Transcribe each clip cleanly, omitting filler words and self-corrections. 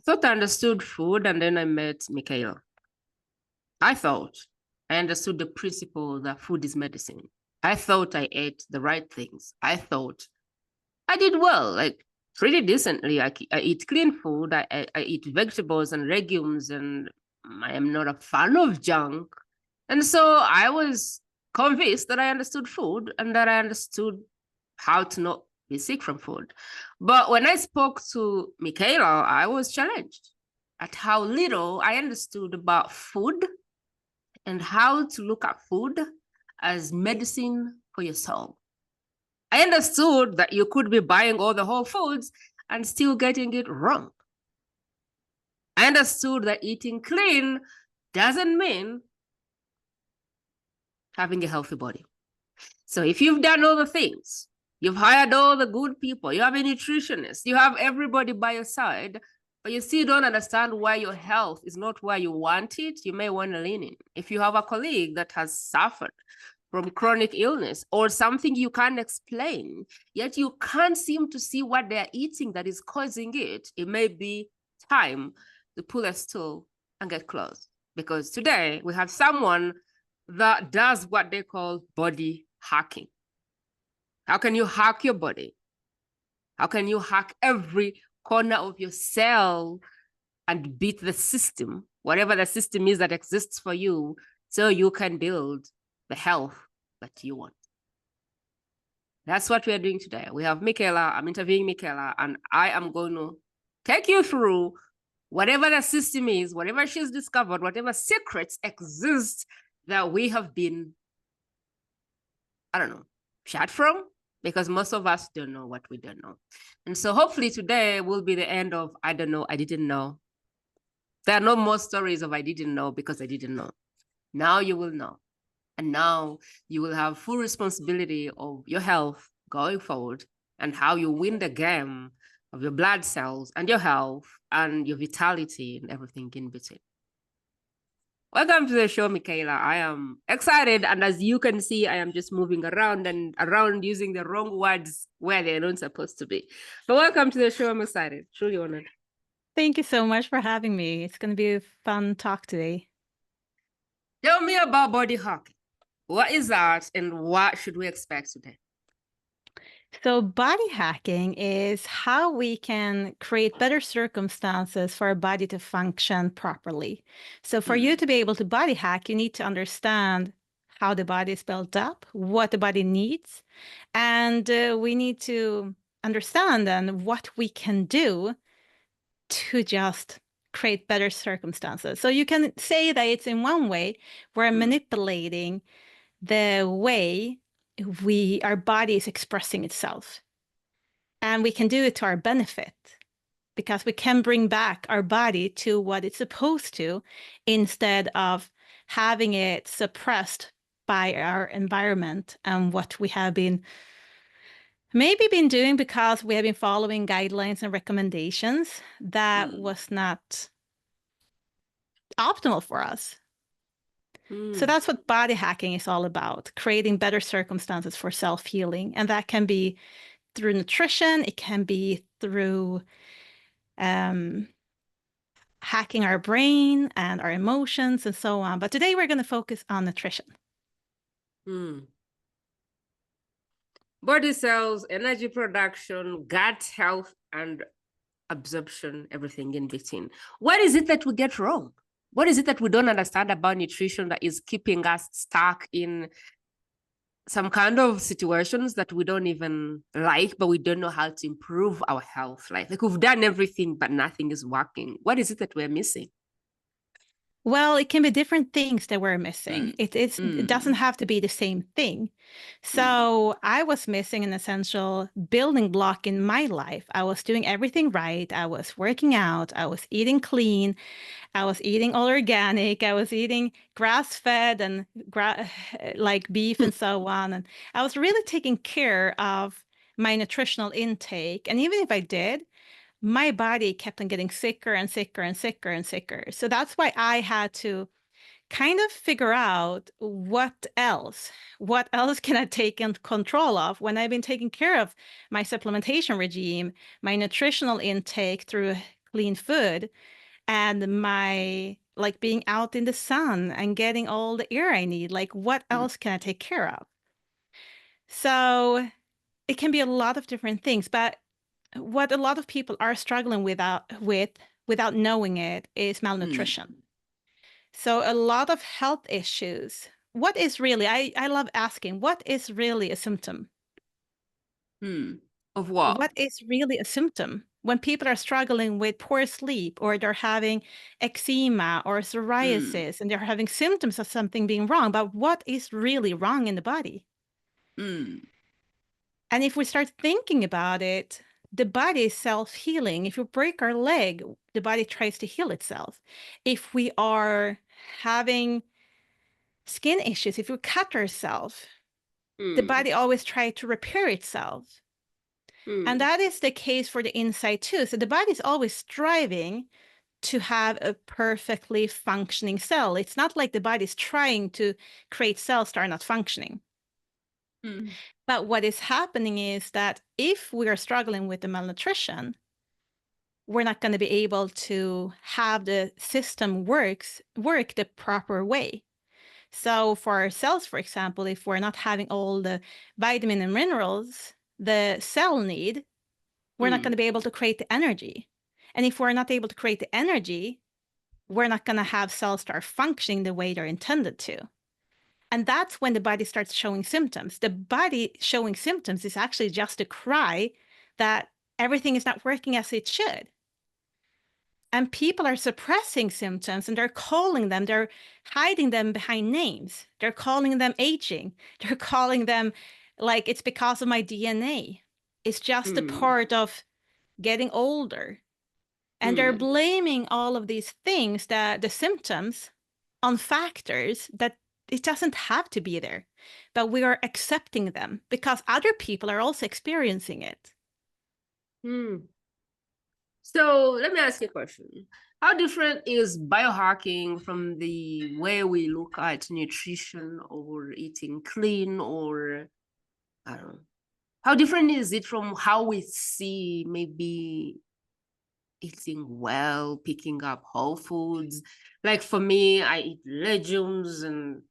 thought I understood food, and then I met Michaela. I thought I understood the principle that food is medicine. I thought I ate the right things. I thought I did well, like pretty decently. I eat clean food. I eat vegetables and legumes, and I am not a fan of junk. And so I was convinced that I understood food and that I understood how to not be sick from food. But when I spoke to Michaela, I was challenged at how little I understood about food and how to look at food as medicine for your soul. I understood that you could be buying all the whole foods and still getting it wrong. I understood that eating clean doesn't mean having a healthy body. So if you've done all the things, you've hired all the good people, you have a nutritionist, you have everybody by your side, but you still don't understand why your health is not where you want it, you may want to lean in. If you have a colleague that has suffered from chronic illness or something you can't explain, yet you can't seem to see what they're eating that is causing it, it may be time to pull a stool and get close. Because today we have someone that does what they call body hacking. How can you hack your body? How can you hack every corner of your cell and beat the system, whatever the system is that exists for you, so you can build the health that you want? That's what we are doing today. We have Michaela, I'm interviewing Michaela, and I am going to take you through whatever the system is, whatever she's discovered, whatever secrets exist that we have been, I don't know, shut from, because most of us don't know what we don't know. And so hopefully today will be the end of I don't know, I didn't know. There are no more stories of I didn't know because I didn't know. Now you will know. And now you will have full responsibility of your health going forward and how you win the game of your blood cells and your health and your vitality and everything in between. Welcome to the show, Michaela. I am excited. And as you can see, I am just moving around and around using the wrong words where they're not supposed to be. But welcome to the show. I'm excited. Truly honored. Thank you so much for having me. It's going to be a fun talk today. Tell me about body hacking. What is that and what should we expect today? So body hacking is how we can create better circumstances for our body to function properly. So for you to be able to body hack, you need to understand how the body is built up, what the body needs, and we need to understand then what we can do to just create better circumstances. So you can say that it's in one way, we're manipulating the way our body is expressing itself. And we can do it to our benefit because we can bring back our body to what it's supposed to instead of having it suppressed by our environment and what we have maybe been doing because we have been following guidelines and recommendations that was not optimal for us. So that's what body hacking is all about, creating better circumstances for self-healing. And that can be through nutrition. It can be through hacking our brain and our emotions and so on. But today we're going to focus on nutrition. Body cells, energy production, gut health, and absorption, everything in between. What is it that we get wrong? What is it that we don't understand about nutrition that is keeping us stuck in some kind of situations that we don't even like, but we don't know how to improve our health? Like we've done everything, but nothing is working. What is it that we're missing? Well, it can be different things that we're missing. It doesn't have to be the same thing. So I was missing an essential building block in my life. I was doing everything right. I was working out. I was eating clean. I was eating all organic. I was eating grass-fed and like beef and so on. And I was really taking care of my nutritional intake. And even if I did, my body kept on getting sicker and sicker and sicker and sicker. So that's why I had to kind of figure out what else can I take in control of when I've been taking care of my supplementation regime, my nutritional intake through clean food and my like being out in the sun and getting all the air I need. Like, what else can I take care of? So it can be a lot of different things, but what a lot of people are struggling without knowing it is malnutrition. So a lot of health issues. What is really, I love asking, what is really a symptom? Of what? What is really a symptom? When people are struggling with poor sleep or they're having eczema or psoriasis and they're having symptoms of something being wrong, but what is really wrong in the body? And if we start thinking about it, the body is self-healing. If you break our leg, the body tries to heal itself. If we are having skin issues, if we cut ourselves, the body always tries to repair itself. And that is the case for the inside too. So the body is always striving to have a perfectly functioning cell. It's not like the body is trying to create cells that are not functioning. But what is happening is that if we are struggling with the malnutrition, we're not going to be able to have the system work the proper way. So for our cells, for example, if we're not having all the vitamin and minerals the cell need, we're not going to be able to create the energy. And if we're not able to create the energy, we're not going to have cells that are functioning the way they're intended to. And that's when the body starts showing symptoms. The body showing symptoms is actually just a cry that everything is not working as it should. And people are suppressing symptoms and they're hiding them behind names. They're calling them aging. They're calling them like it's because of my DNA. It's just a part of getting older. And they're blaming all of these things, that the symptoms, on factors that it doesn't have to be there, but we are accepting them because other people are also experiencing it. So let me ask you a question. How different is biohacking from the way we look at nutrition or eating clean, or I don't know. How different is it from how we see maybe eating well, picking up whole foods? Like for me, I eat legumes and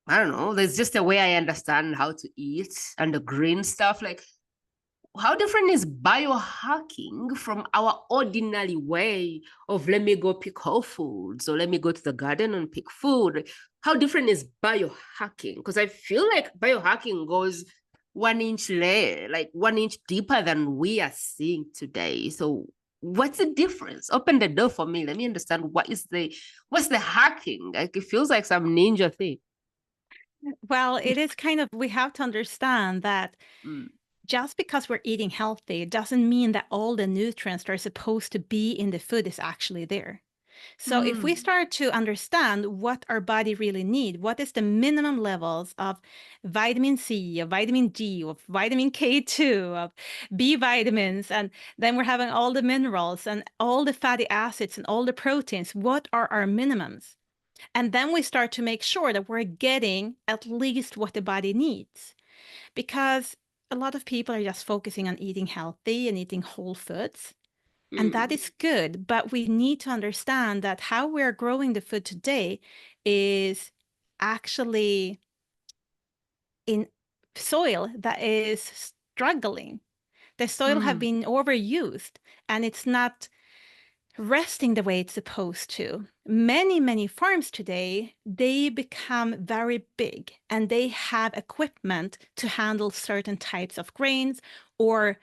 I don't know, there's just a way I understand how to eat and the green stuff. Like, how different is biohacking from our ordinary way of let me go pick whole foods or let me go to the garden and pick food? How different is biohacking? Because I feel like biohacking goes 1 inch layer, like 1 inch deeper than we are seeing today. So what's the difference? Open the door for me. Let me understand what's the hacking? Like it feels like some ninja thing. Well, it is kind of, we have to understand that just because we're eating healthy doesn't mean that all the nutrients that are supposed to be in the food is actually there. So if we start to understand what our body really needs, what is the minimum levels of vitamin C, of vitamin D, of vitamin K2, of B vitamins, and then we're having all the minerals and all the fatty acids and all the proteins, what are our minimums? And then we start to make sure that we're getting at least what the body needs. Because a lot of people are just focusing on eating healthy and eating whole foods. And that is good, but we need to understand that how we're growing the food today is actually in soil that is struggling. The soil have been overused and it's not resting the way it's supposed to. Many, many farms today, they become very big and they have equipment to handle certain types of grains or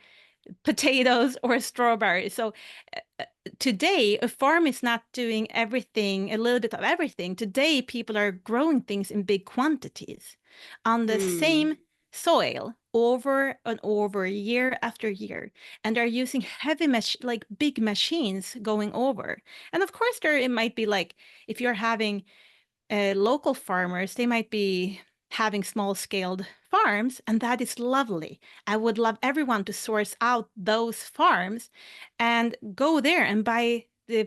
potatoes or strawberries. So today, a farm is not doing everything, a little bit of everything. Today, people are growing things in big quantities on the same soil over and over, year after year. And they're using heavy, like big machines going over. And of course, it might be like, if you're having local farmers, they might be having small-scaled farms, and that is lovely. I would love everyone to source out those farms and go there and buy their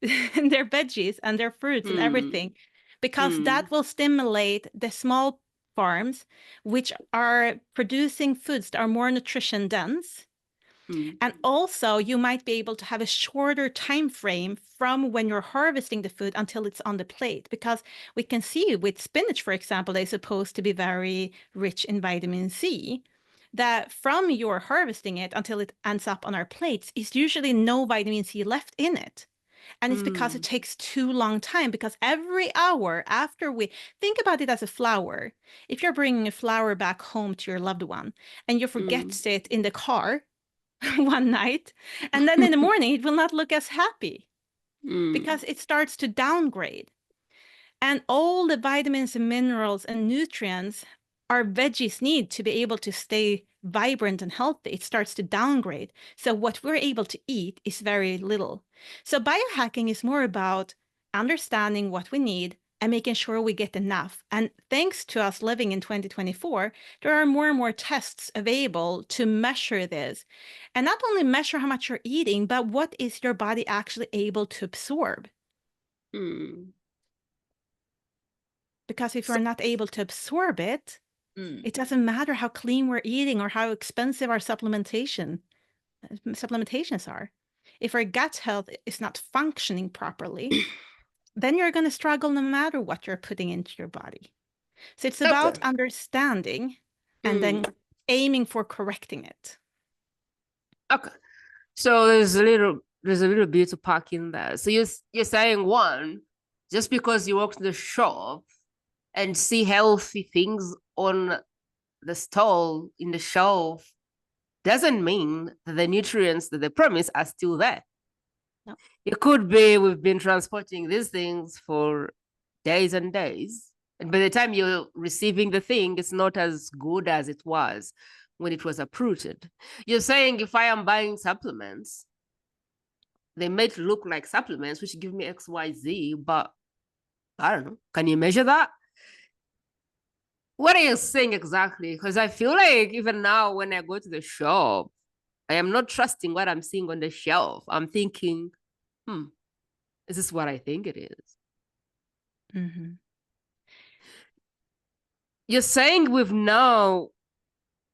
veggies and their fruits and everything, because that will stimulate the small farms, which are producing foods that are more nutrition dense Mm. And also, you might be able to have a shorter time frame from when you're harvesting the food until it's on the plate. Because we can see with spinach, for example, they're supposed to be very rich in vitamin C. That from your harvesting it until it ends up on our plates is usually no vitamin C left in it. And it's because it Mm. takes too long time, because every hour after we think about it as a flower, if you're bringing a flower back home to your loved one and you Mm. forget it in the car one night, and then in the morning it will not look as happy Mm. because it starts to downgrade. And all the vitamins and minerals and nutrients our veggies need to be able to stay vibrant and healthy, it starts to downgrade. So what we're able to eat is very little. So biohacking is more about understanding what we need and making sure we get enough. And thanks to us living in 2024, there are more and more tests available to measure this. And not only measure how much you're eating, but what is your body actually able to absorb? Mm. Because if So, we're not able to absorb it, mm. it doesn't matter how clean we're eating or how expensive our supplementations are. If our gut health is not functioning properly, then you're going to struggle no matter what you're putting into your body. So it's about Okay. understanding and then Mm. aiming for correcting it. Okay. So there's a little bit to pack in there. So you're saying, one, just because you walk to the shop and see healthy things on the stall in the shelf doesn't mean that the nutrients that they promise are still there. No. It could be we've been transporting these things for days and days. And by the time you're receiving the thing, it's not as good as it was when it was uprooted. You're saying if I am buying supplements, they might look like supplements, which give me XYZ, but I don't know. Can you measure that? What are you saying exactly? Because I feel like even now when I go to the shop, I am not trusting what I'm seeing on the shelf. I'm thinking, is this what I think it is? Mm-hmm. You're saying we've now,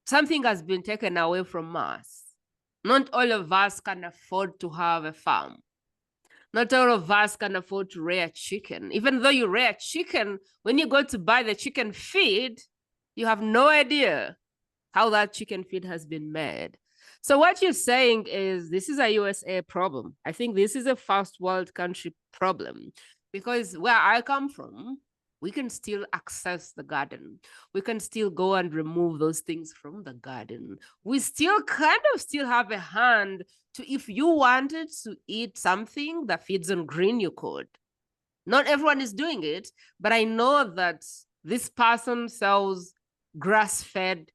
something has been taken away from us. Not all of us can afford to have a farm. Not all of us can afford to rear chicken. Even though you rear chicken, when you go to buy the chicken feed, you have no idea how that chicken feed has been made. So what you're saying is this is a USA problem. I think this is a first world country problem because where I come from, we can still access the garden. We can still go and remove those things from the garden. We still kind of still have a hand to, if you wanted to eat something that feeds on green, you could. Not everyone is doing it, but I know that this person sells grass-fed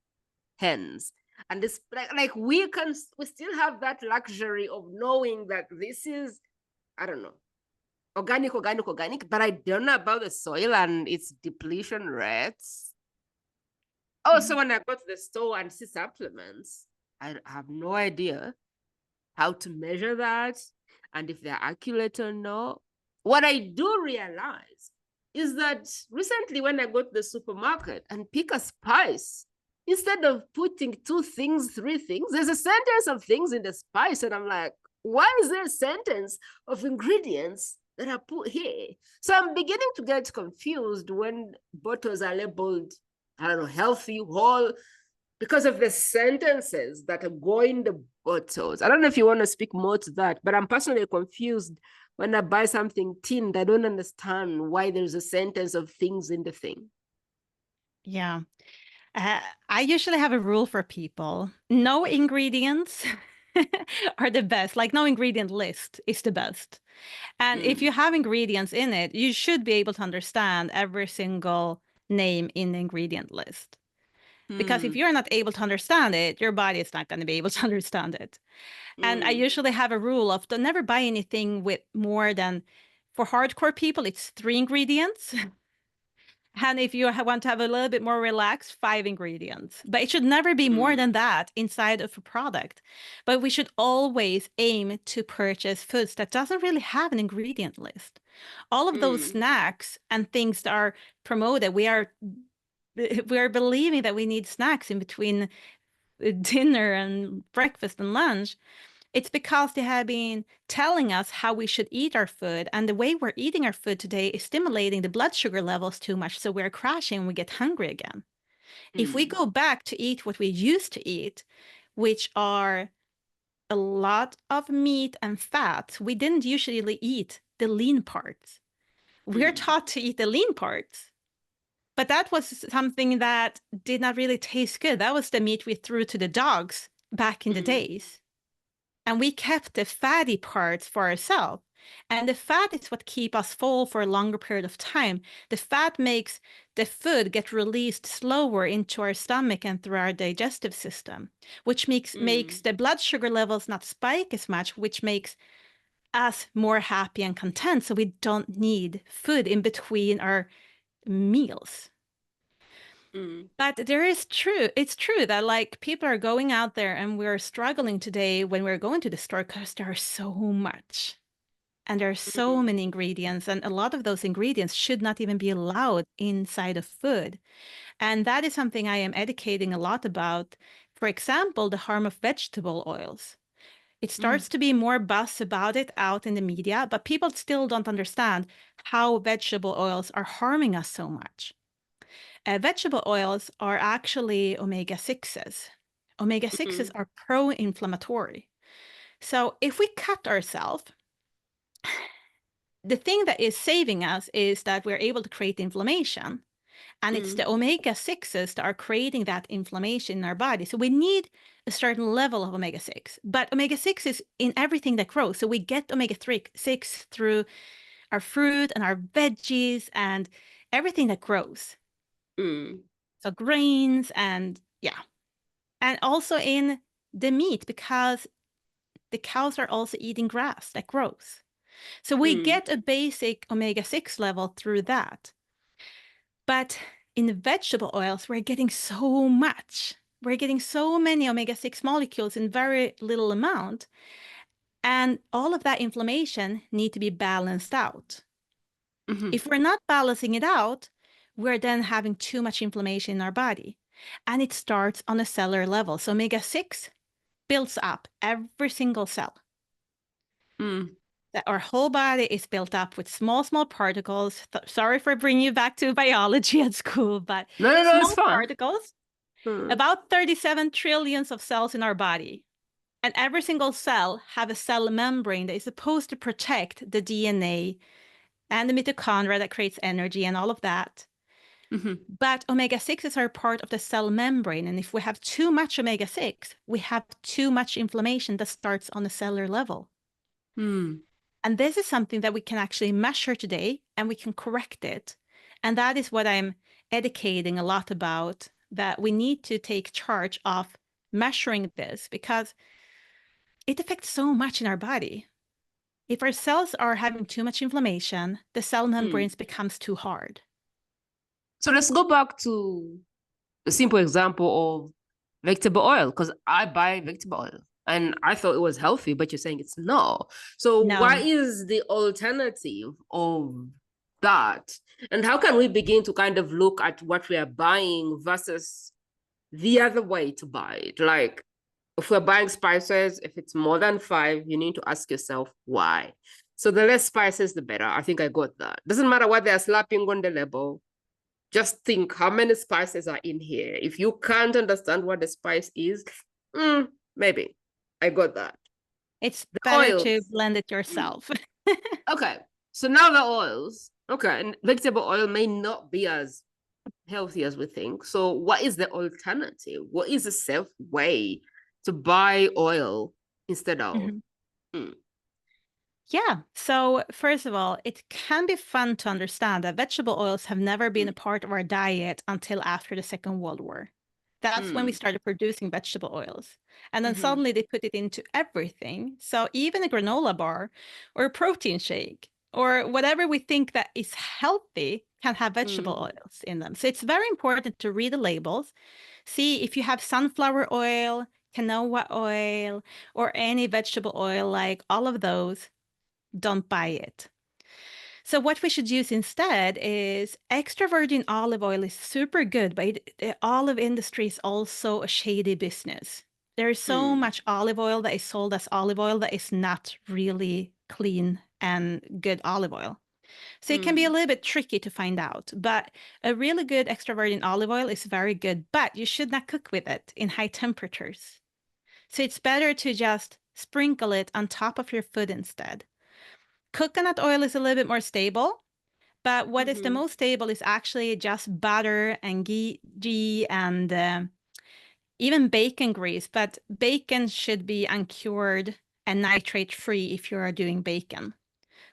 hens, and this like we still have that luxury of knowing that this is, I don't know, organic, but I don't know about the soil and its depletion rates. Also, when I go to the store and see supplements, I have no idea how to measure that and if they're accurate or not. What I do realize is that recently when I go to the supermarket and pick a spice, instead of putting 2 things, 3 things, there's a sentence of things in the spice. And I'm like, why is there a sentence of ingredients that are put here? So I'm beginning to get confused when bottles are labeled, I don't know, healthy, whole, because of the sentences that are going the bottles. I don't know if you want to speak more to that, but I'm personally confused when I buy something tinned. I don't understand why there's a sentence of things in the thing. Yeah. I usually have a rule for people. No ingredients are the best. Like no ingredient list is the best. And if you have ingredients in it, you should be able to understand every single name in the ingredient list. Because if you're not able to understand it, your body is not going to be able to understand it. And I usually have a rule of don't never buy anything with more than, for hardcore people, it's 3 ingredients. And if you want to have a little bit more relaxed, 5 ingredients. But it should never be more than that inside of a product. But we should always aim to purchase foods that doesn't really have an ingredient list. All of those snacks and things that are promoted, we are believing that we need snacks in between dinner and breakfast and lunch, it's because they have been telling us how we should eat our food. And the way we're eating our food today is stimulating the blood sugar levels too much. So we're crashing and we get hungry again. If we go back to eat what we used to eat, which are a lot of meat and fat, we didn't usually eat the lean parts. We're taught to eat the lean parts. But that was something that did not really taste good. That was the meat we threw to the dogs back in the days. And we kept the fatty parts for ourselves. And the fat is what keep us full for a longer period of time. The fat makes the food get released slower into our stomach and through our digestive system, which makes the blood sugar levels not spike as much, which makes us more happy and content. So we don't need food in between our meals. But it's true that like people are going out there and we're struggling today when we're going to the store because there are so much and there are so many ingredients, and a lot of those ingredients should not even be allowed inside of food. And that is something I am educating a lot about. For example, the harm of vegetable oils. It starts to be more buzz about it out in the media, but people still don't understand how vegetable oils are harming us so much. Vegetable oils are actually omega-6s. Omega-6s are pro-inflammatory. So if we cut ourselves, the thing that is saving us is that we're able to create inflammation. And it's the omega-6s that are creating that inflammation in our body. So we need a certain level of omega-6. But omega-6 is in everything that grows. So we get omega-6 through our fruit and our veggies and everything that grows. So grains and and also in the meat, because the cows are also eating grass that grows. So we get a basic omega-6 level through that. But in the vegetable oils, we're getting so much. We're getting so many omega-6 molecules in very little amount. And all of that inflammation need to be balanced out. If we're not balancing it out, we're then having too much inflammation in our body. And it starts on a cellular level. So omega-6 builds up every single cell. That our whole body is built up with small particles. Sorry for bringing you back to biology at school, but No, it's small fine. particles, about 37 trillions of cells in our body. And every single cell have a cell membrane that is supposed to protect the DNA and the mitochondria that creates energy and all of that. But omega-6s are part of the cell membrane. And if we have too much omega-6, we have too much inflammation that starts on a cellular level. And this is something that we can actually measure today, and we can correct it. And that is what I'm educating a lot about, that we need to take charge of measuring this, because it affects so much in our body. If our cells are having too much inflammation, the cell membranes becomes too hard. So let's go back to a simple example of vegetable oil, because I buy vegetable oil and I thought it was healthy, but you're saying it's no. So what is the alternative of that? And how can we begin to kind of look at what we are buying versus the other way to buy it? Like, if we're buying spices, if it's more than 5, you need to ask yourself why. So the less spices, the better. I think I got that. Doesn't matter what they're slapping on the label. Just think how many spices are in here. If you can't understand what the spice is, maybe. I got that. It's better to blend it yourself. Okay. So now the oils. Okay. And vegetable oil may not be as healthy as we think. So what is the alternative? What is a safe way to buy oil instead of? Yeah. So first of all, it can be fun to understand that vegetable oils have never been a part of our diet until after the Second World War. That's when we started producing vegetable oils. And then suddenly they put it into everything. So even a granola bar or a protein shake or whatever we think that is healthy can have vegetable oils in them. So it's very important to read the labels. See if you have sunflower oil, canola oil, or any vegetable oil, like all of those, don't buy it. So what we should use instead is extra virgin olive oil is super good, but the olive industry is also a shady business. There is so Mm, much olive oil that is sold as olive oil that is not really clean and good olive oil. So it can be a mm, little bit tricky to find out, but a really good extra virgin olive oil is very good, but you should not cook with it in high temperatures. So it's better to just sprinkle it on top of your food instead. Coconut oil is a little bit more stable, but what is the mhm. most stable is actually just butter and ghee and even bacon grease. But bacon should be uncured and nitrate free if you are doing bacon.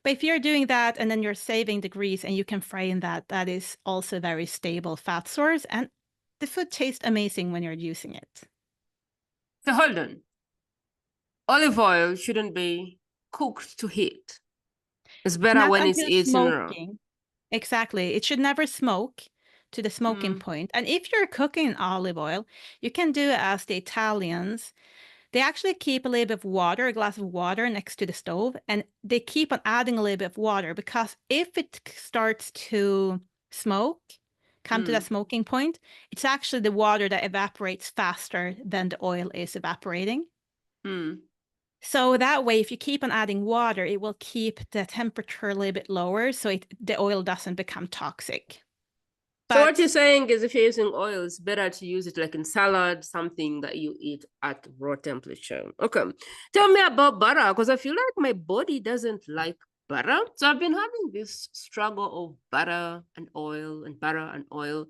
But if you're doing that and then you're saving the grease and you can fry in that, that is also a very stable fat source. And the food tastes amazing when you're using it. So hold on. Olive oil shouldn't be cooked to heat. It's better Not when it's until eaten raw. smoking. Exactly. It should never smoke to the smoking Mm, point. And if you're cooking in olive oil, you can do it as the Italians. They actually keep a little bit of water, a glass of water next to the stove, and they keep on adding a little bit of water because if it starts to smoke, come to that mm, smoking point, it's actually the water that evaporates faster than the oil is evaporating. mm. So that way, if you keep on adding water, it will keep the temperature a little bit lower so the oil doesn't become toxic. So what But you're saying is if you're using oil, it's better to use it like in salad, something that you eat at raw temperature. Okay. Tell me about butter, because I feel like my body doesn't like butter. So I've been having this struggle of butter and oil and butter and oil.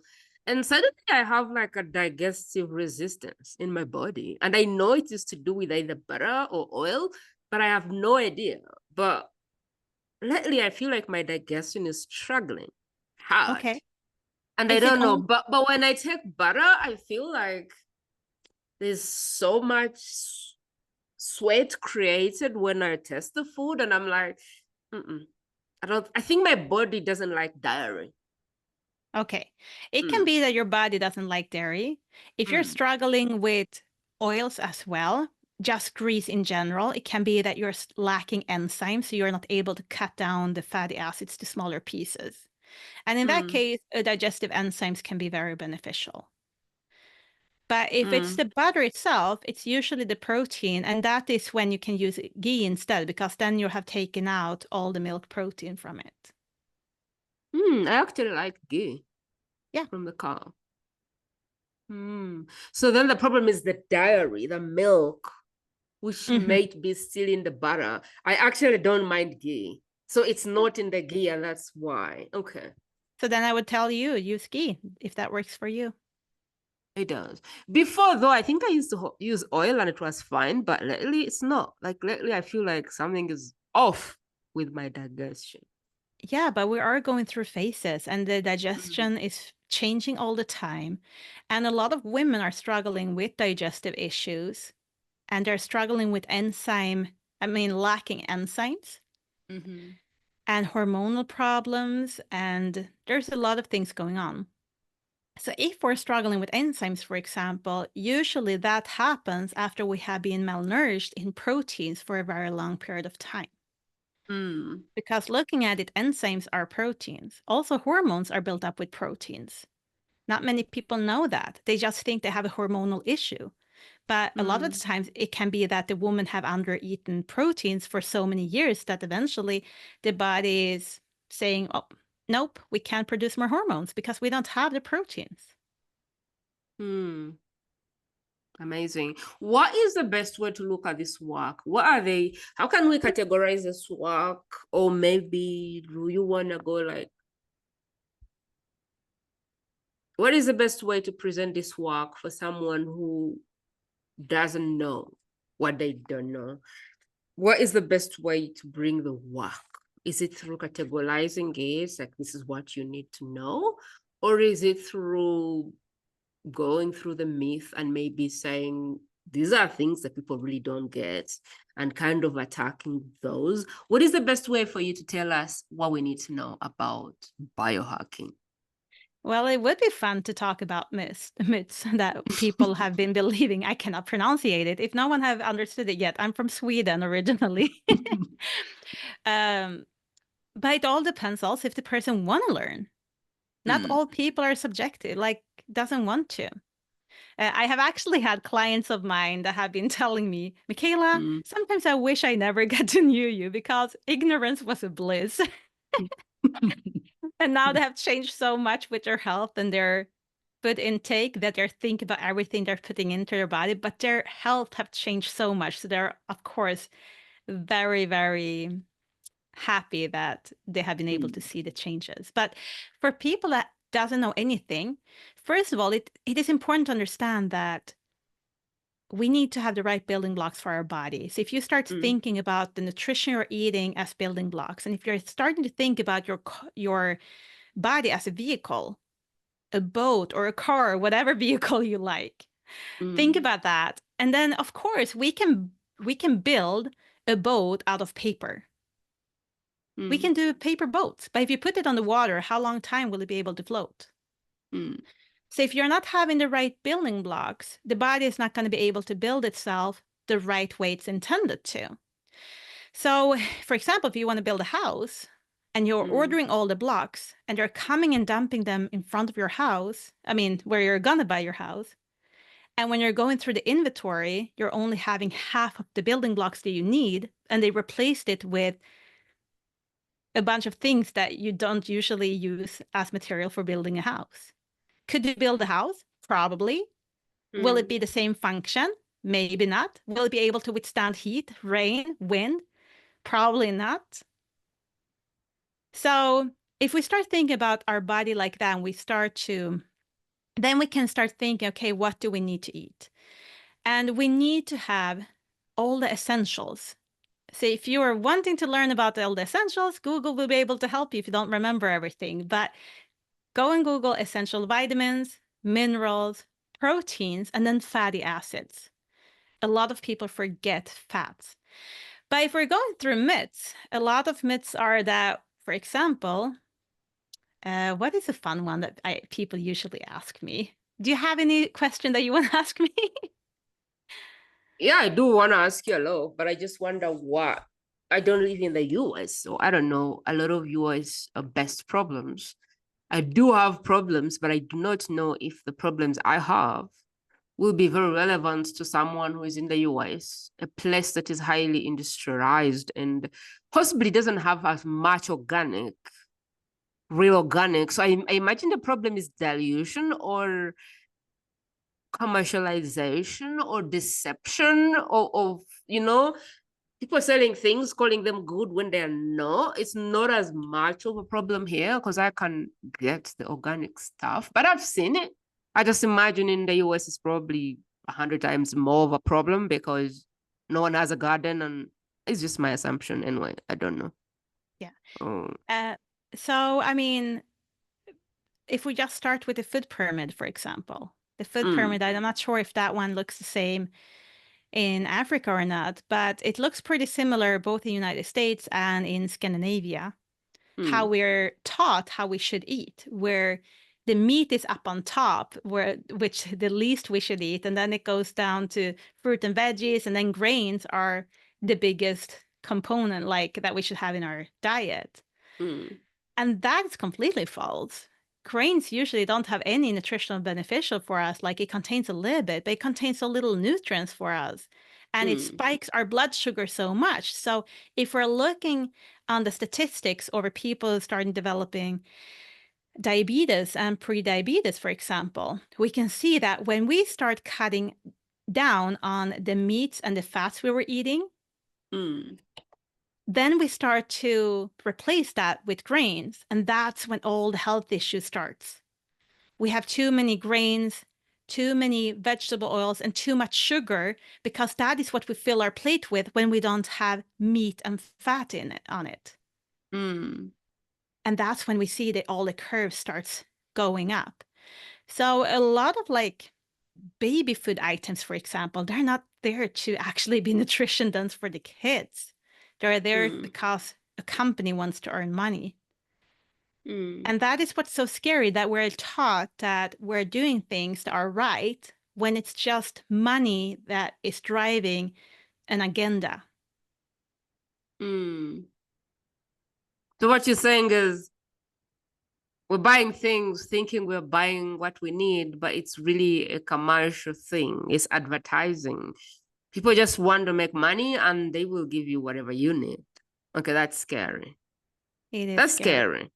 And suddenly I have like a digestive resistance in my body. And I know it is to do with either butter or oil, but I have no idea. But lately I feel like my digestion is struggling hard. okay, And I is it don't know, on? but when I take butter, I feel like there's so much sweat created when I test the food, and I'm like, mm-mm. I think my body doesn't like dairy. Okay. It can Mm, be that your body doesn't like dairy. If you're mm, struggling with oils as well, just grease in general, it can be that you're lacking enzymes, so you're not able to cut down the fatty acids to smaller pieces. And in that mm, case, digestive enzymes can be very beneficial. But if it's mm, the butter itself, it's usually the protein, and that is when you can use ghee instead, because then you have taken out all the milk protein from it. I actually like ghee Yeah. from the cow. So then the problem is the dairy, the milk, which Hmm. might be still in the butter. I actually don't mind ghee. So it's not in the ghee, and that's why. Okay. So then I would tell you, use ghee if that works for you. It does. Before, though, I think I used to use oil and it was fine, but lately it's not. Like lately, I feel like something is off with my digestion. Yeah, but we are going through phases and the Mm, digestion is changing all the time. And a lot of women are struggling with digestive issues and they're struggling with lacking enzymes mhm, and hormonal problems. And there's a lot of things going on. So if we're struggling with enzymes, for example, usually that happens after we have been malnourished in proteins for a very long period of time. mm, Because looking at it, enzymes are proteins. Also, hormones are built up with proteins. Not many people know that. They just think they have a hormonal issue. But a lot of the mm, times it can be that the woman have under-eaten proteins for so many years that eventually the body is saying, oh, nope, we can't produce more hormones because we don't have the proteins. mm. Amazing. What is the best way to look at this work? What are they? How can we categorize this work? Or maybe do you want to go like, what is the best way to present this work for someone who doesn't know what they don't know? What is the best way to bring the work? Is it through categorizing it, like this is what you need to know? Or is it through going through the myth and maybe saying these are things that people really don't get and kind of attacking those? What is the best way for you to tell us what we need to know about biohacking? Well, it would be fun to talk about myths that people have been believing. I cannot pronunciate it. If no one have understood it yet, I'm from Sweden originally. um, But it all depends also if the person want to learn. Not all people are subjective, like doesn't want to. I have actually had clients of mine that have been telling me, Michaela, Mm. sometimes I wish I never got to know you because ignorance was a bliss. And now they have changed so much with their health and their food intake that they're thinking about everything they're putting into their body, but their health have changed so much. So they're, of course, very, very happy that they have been able to see the changes. But for people that doesn't know anything, first of all, it is important to understand that we need to have the right building blocks for our body. So if you start thinking about the nutrition you're eating as building blocks, and if you're starting to think about your body as a vehicle, a boat or a car, whatever vehicle you like, think about that. And then of course we can build a boat out of paper. We can do paper boats, but if you put it on the water, how long time will it be able to float? So if you're not having the right building blocks, the body is not going to be able to build itself the right way it's intended to. So, for example, if you want to build a house and you're ordering all the blocks and they're coming and dumping them in front of your house, I mean, where you're going to buy your house, and when you're going through the inventory, you're only having half of the building blocks that you need, and they replaced it with a bunch of things that you don't usually use as material for building a house. Could you build a house? Probably. Will it be the same function? Maybe not. Will it be able to withstand heat, rain, wind? Probably not. So if we start thinking about our body like that, and then we can start thinking, okay, what do we need to eat? And we need to have all the essentials. So if you are wanting to learn about all the essentials, Google will be able to help you if you don't remember everything. But go and Google essential vitamins, minerals, proteins, and then fatty acids. A lot of people forget fats. But if we're going through myths, a lot of myths are that, for example, what is a fun one that people usually ask me? Do you have any question that you want to ask me? Yeah, I do want to ask you a lot, but I just wonder what. I don't live in the US, so I don't know a lot of US best problems. I do have problems, but I do not know if the problems I have will be very relevant to someone who is in the US, a place that is highly industrialized and possibly doesn't have as much real organic. So I imagine the problem is dilution or commercialization or deception of people selling things, calling them good when they're not. It's not as much of a problem here because I can get the organic stuff, but I've seen it. I just imagine in the US it's probably 100 times more of a problem because no one has a garden, and it's just my assumption anyway. I don't know. Yeah. Um, So, I mean, if we just start with the food pyramid, for example, the food pyramid, I'm not sure if that one looks the same in Africa or not, but it looks pretty similar both in the United States and in Scandinavia. How we're taught how we should eat, where the meat is up on top, which the least we should eat, and then it goes down to fruit and veggies, and then grains are the biggest component like that we should have in our diet. And that is completely false. Grains usually don't have any nutritional beneficial for us, like it contains a little bit, but it contains so little nutrients for us. And it spikes our blood sugar so much. So if we're looking on the statistics over people starting developing diabetes and pre-diabetes, for example, we can see that when we start cutting down on the meats and the fats we were eating, then we start to replace that with grains, and that's when all the health issues starts. We have too many grains, too many vegetable oils, and too much sugar because that is what we fill our plate with when we don't have meat and fat in it on it. And that's when we see that all the curves starts going up. So a lot of like baby food items, for example, they're not there to actually be nutrition dense for the kids. They're there because a company wants to earn money. And that is what's so scary, that we're taught that we're doing things that are right when it's just money that is driving an agenda. So So what you're saying is we're buying things thinking we're buying what we need, but it's really a commercial thing. It's advertising. People just want to make money and they will give you whatever you need. Okay, that's scary. It is That's scary.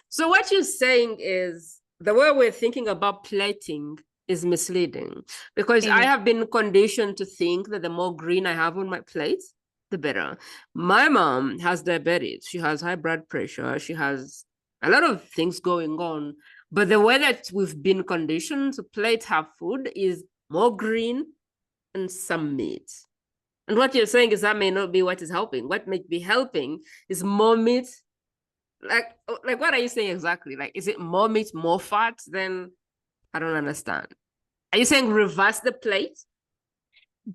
So what you're saying is the way we're thinking about plating is misleading, because I have been conditioned to think that the more green I have on my plate, the better. My mom has diabetes. She has high blood pressure. She has a lot of things going on. But the way that we've been conditioned to plate her food is more green and some meat. And what you're saying is that may not be what is helping. What may be helping is more meat. Like what are you saying exactly? Like, is it more meat, more fat? Then I don't understand. Are you saying reverse the plate?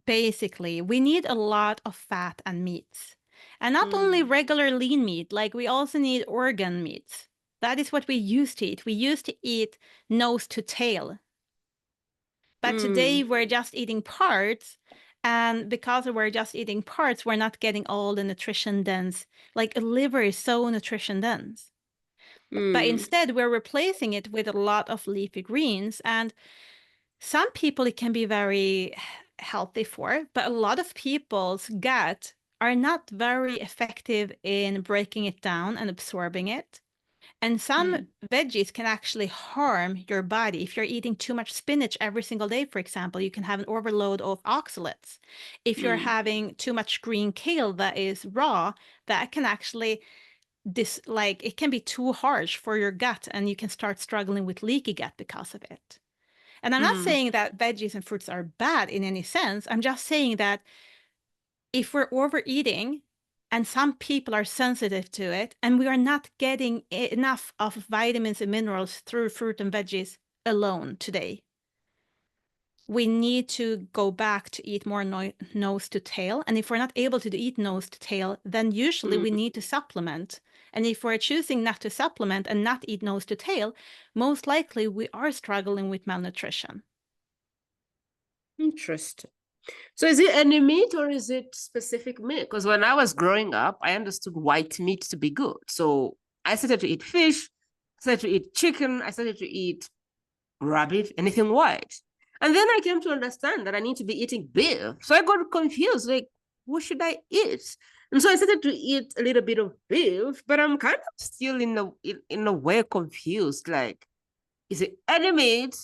Basically, we need a lot of fat and meats. And not only regular lean meat, like we also need organ meats. That is what we used to eat. We used to eat nose to tail. But today we're just eating parts. And because we're just eating parts, we're not getting all the nutrition dense. Like a liver is so nutrition dense. But instead, we're replacing it with a lot of leafy greens. And some people it can be very healthy for, but a lot of people's gut are not very effective in breaking it down and absorbing it. And some veggies can actually harm your body. If you're eating too much spinach every single day, for example, you can have an overload of oxalates. If you're having too much green kale that is raw, that can actually it can be too harsh for your gut and you can start struggling with leaky gut because of it. And I'm not saying that veggies and fruits are bad in any sense. I'm just saying that if we're overeating and some people are sensitive to it and we are not getting enough of vitamins and minerals through fruit and veggies alone today, we need to go back to eat more nose to tail. And if we're not able to eat nose to tail, then usually we need to supplement. And if we're choosing not to supplement and not eat nose to tail, most likely we are struggling with malnutrition. Interesting. So is it any meat or is it specific meat? Because when I was growing up, I understood white meat to be good. So I started to eat fish, I started to eat chicken, I started to eat rabbit, anything white. And then I came to understand that I need to be eating beef. So I got confused, like, what should I eat? And so I started to eat a little bit of beef, but I'm kind of still in a way confused. Like, is it any meat,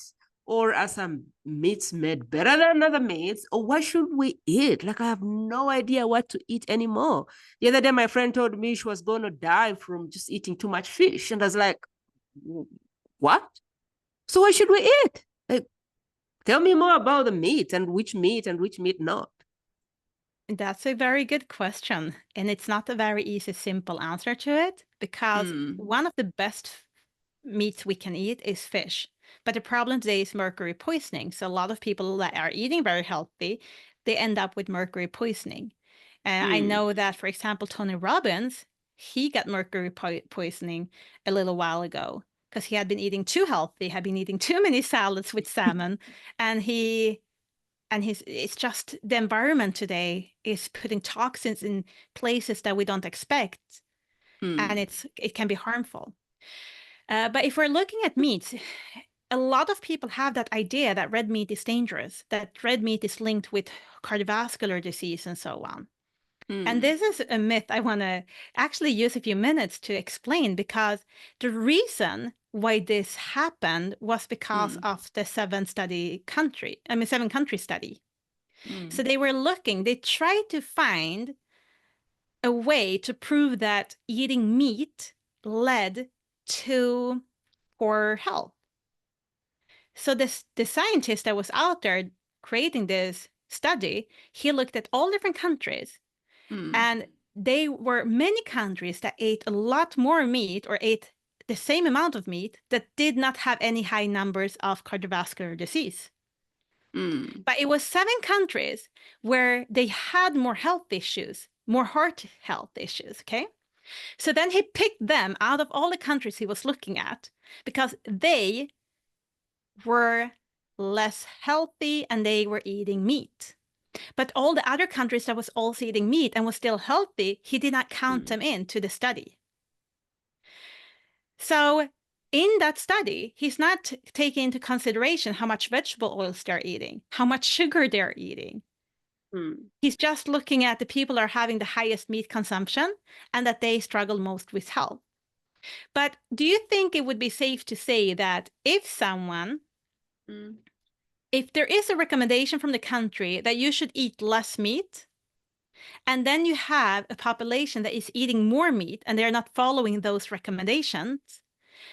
or are some meats made better than other meats, or what should we eat? Like, I have no idea what to eat anymore. The other day, my friend told me she was going to die from just eating too much fish. And I was like, what? So what should we eat? Like, tell me more about the meat and which meat not. That's a very good question. And it's not a very easy, simple answer to it, because one of the best meats we can eat is fish. But the problem today is mercury poisoning. So a lot of people that are eating very healthy, they end up with mercury poisoning. I know that, for example, Tony Robbins, he got mercury poisoning a little while ago because he had been eating too healthy, had been eating too many salads with salmon, and it's just the environment today is putting toxins in places that we don't expect, and it can be harmful. But if we're looking at meats, a lot of people have that idea that red meat is dangerous, that red meat is linked with cardiovascular disease and so on. And this is a myth I want to actually use a few minutes to explain, because the reason why this happened was because of the seven country study. So they tried to find a way to prove that eating meat led to poor health. So the scientist that was out there creating this study, he looked at all different countries, and they were many countries that ate a lot more meat or ate the same amount of meat that did not have any high numbers of cardiovascular disease. But it was 7 countries where they had more health issues, more heart health issues, okay? So then he picked them out of all the countries he was looking at because they were less healthy and they were eating meat. But all the other countries that was also eating meat and was still healthy, he did not count them into the study. So in that study, he's not taking into consideration how much vegetable oils they're eating, how much sugar they're eating. He's just looking at the people are having the highest meat consumption and that they struggle most with health. But do you think it would be safe to say that if someone, if there is a recommendation from the country that you should eat less meat, and then you have a population that is eating more meat and they're not following those recommendations,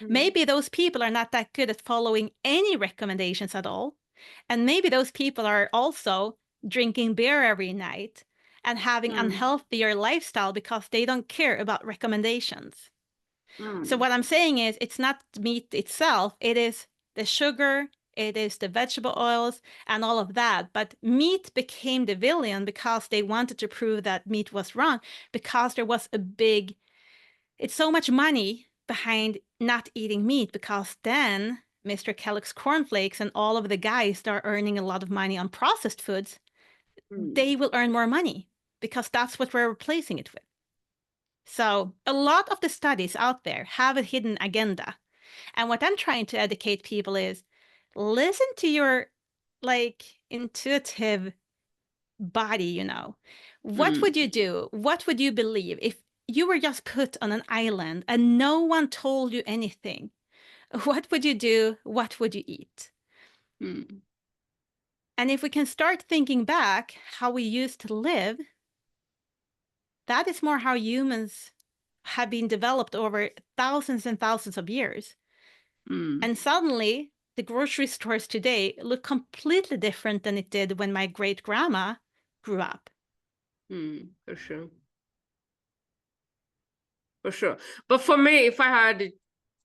maybe those people are not that good at following any recommendations at all. And maybe those people are also drinking beer every night and having unhealthier lifestyle because they don't care about recommendations. So what I'm saying is it's not meat itself, it is the sugar, it is the vegetable oils and all of that. But meat became the villain because they wanted to prove that meat was wrong, because there was it's so much money behind not eating meat, because then Mr. Kellogg's cornflakes and all of the guys that are earning a lot of money on processed foods, they will earn more money because that's what we're replacing it with. So a lot of the studies out there have a hidden agenda. And what I'm trying to educate people is listen to your intuitive body, you know. What would you do? What would you believe if you were just put on an island and no one told you anything? What would you do? What would you eat? And if we can start thinking back how we used to live, that is more how humans have been developed over thousands and thousands of years. And suddenly, the grocery stores today look completely different than it did when my great-grandma grew up. For sure. For sure. But for me, if I had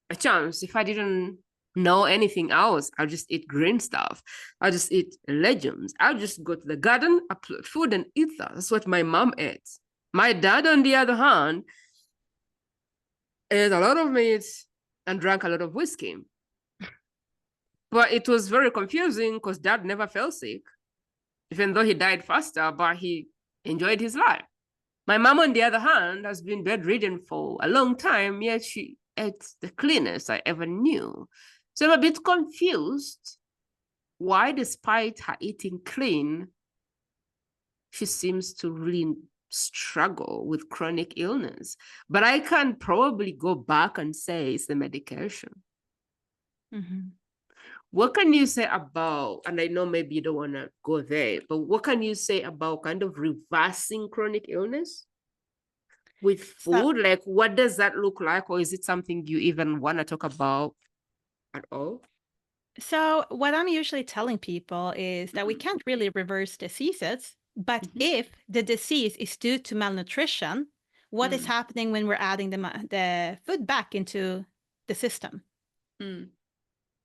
a chance, if I didn't know anything else, I'll just eat green stuff. I'll just eat legumes. I'll just go to the garden, uproot food and eat that. That's what my mom ate. My dad, on the other hand, ate a lot of meat and drank a lot of whiskey. But it was very confusing because dad never fell sick, even though he died faster, but he enjoyed his life. My mom, on the other hand, has been bedridden for a long time, yet she ate the cleanest I ever knew. So I'm a bit confused why, despite her eating clean, she seems to really struggle with chronic illness. But I can probably go back and say it's the medication. What can you say about, and I know maybe you don't want to go there, but what can you say about kind of reversing chronic illness with food? Like, what does that look like? Or is it something you even want to talk about at all? So what I'm usually telling people is that we can't really reverse diseases, but if the disease is due to malnutrition, what is happening when we're adding the food back into the system?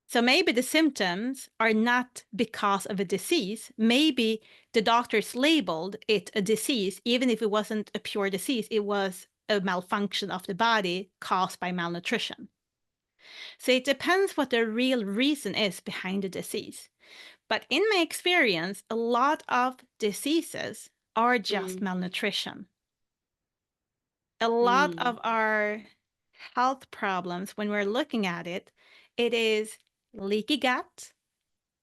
So maybe the symptoms are not because of a disease. Maybe the doctors labeled it a disease, even if it wasn't a pure disease. It was a malfunction of the body caused by malnutrition. So it depends what the real reason is behind the disease. But in my experience, a lot of diseases are just malnutrition. A lot of our health problems, when we're looking at it, it is leaky gut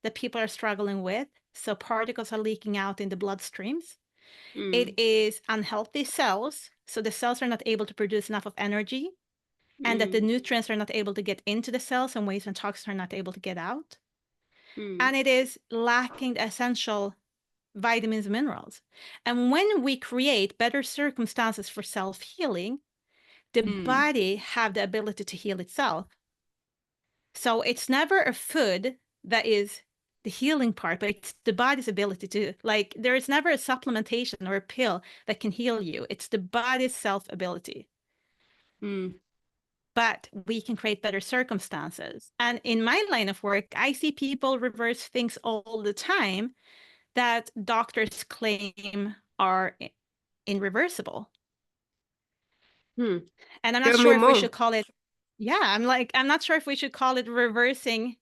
that people are struggling with. So particles are leaking out in the bloodstreams. It is unhealthy cells. So the cells are not able to produce enough of energy, and that the nutrients are not able to get into the cells and waste and toxins are not able to get out. And it is lacking the essential vitamins and minerals. And when we create better circumstances for self-healing, the body have the ability to heal itself. So it's never a food that is the healing part, but it's the body's ability to, like, there is never a supplementation or a pill that can heal you. It's the body's self-ability. But we can create better circumstances. And in my line of work, I see people reverse things all the time that doctors claim are irreversible. And I'm not sure if we should call it, I'm not sure if we should call it reversing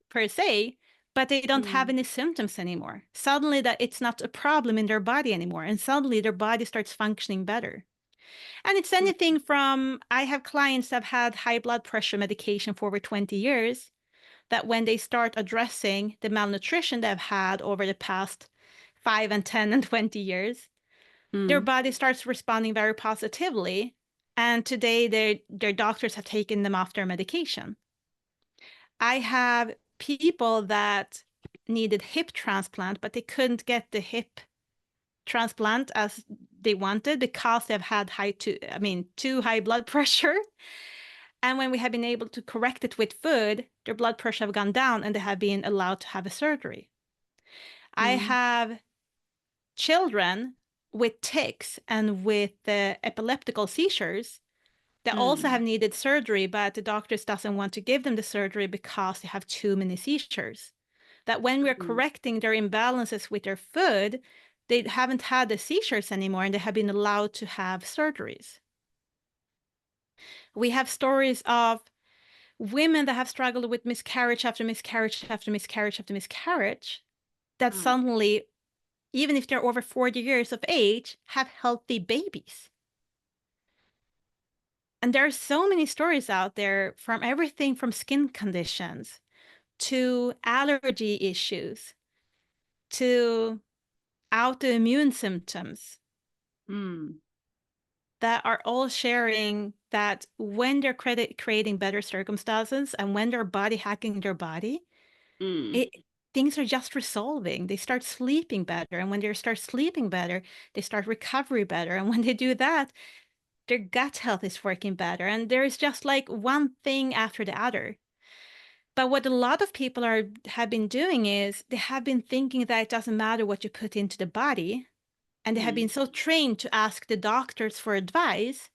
per se, but they don't have any symptoms anymore. Suddenly that it's not a problem in their body anymore. And suddenly their body starts functioning better. And it's anything from, I have clients that have had high blood pressure medication for over 20 years, that when they start addressing the malnutrition they've had over the past 5 and 10 and 20 years, their body starts responding very positively. And today their doctors have taken them off their medication. I have people that needed hip transplant, but they couldn't get the hip transplant as they wanted because they've had too high blood pressure. And when we have been able to correct it with food, their blood pressure have gone down and they have been allowed to have a surgery. I have children with tics and with epileptical seizures that also have needed surgery, but the doctors doesn't want to give them the surgery because they have too many seizures. That when we're correcting their imbalances with their food, they haven't had the seizures anymore and they have been allowed to have surgeries. We have stories of women that have struggled with miscarriage after miscarriage after miscarriage after miscarriage, that suddenly, even if they're over 40 years of age, have healthy babies. And there are so many stories out there, from everything from skin conditions to allergy issues to autoimmune symptoms, that are all sharing that when they're creating better circumstances and when they're body hacking their body, things are just resolving. They start sleeping better. And when they start sleeping better, they start recovery better. And when they do that, their gut health is working better. And there's just like one thing after the other. But what a lot of people have been doing is they have been thinking that it doesn't matter what you put into the body. And they have been so trained to ask the doctors for advice.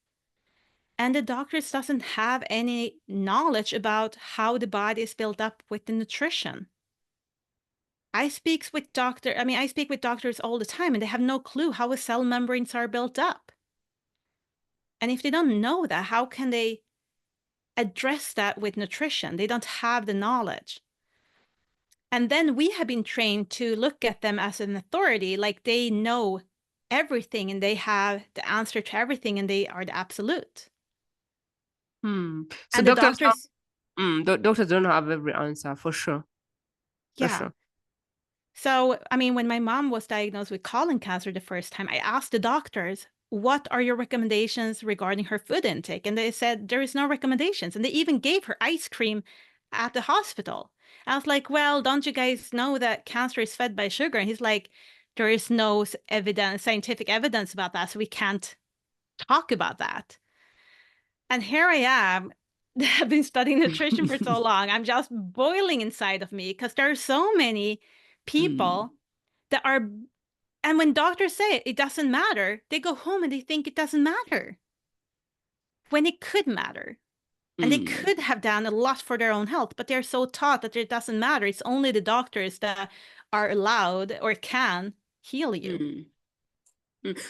And the doctors doesn't have any knowledge about how the body is built up with the nutrition. I speak with doctors all the time, and they have no clue how a cell membranes are built up. And if they don't know that, how can they address that with nutrition? They don't have the knowledge. And then we have been trained to look at them as an authority, like they know everything and they have the answer to everything and they are the absolute. So and the doctors doctors don't have every answer, for sure. Yeah. For sure. So, when my mom was diagnosed with colon cancer the first time, I asked the doctors, what are your recommendations regarding her food intake? And they said, there is no recommendations. And they even gave her ice cream at the hospital. I was like, well, don't you guys know that cancer is fed by sugar? And he's like, there is no scientific evidence about that, so we can't talk about that. And here I am, I've been studying nutrition for so long. I'm just boiling inside of me because there are so many people that are, and when doctors say it doesn't matter, they go home and they think it doesn't matter when it could matter. And they could have done a lot for their own health, but they're so taught that it doesn't matter. It's only the doctors that are allowed or can heal you.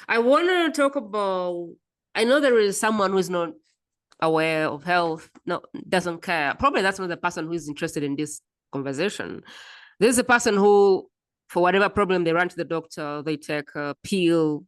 I want to talk about, I know there is someone who's not aware of health, no, doesn't care. Probably that's not the person who is interested in this conversation. There's a person who, for whatever problem, they run to the doctor, they take a pill.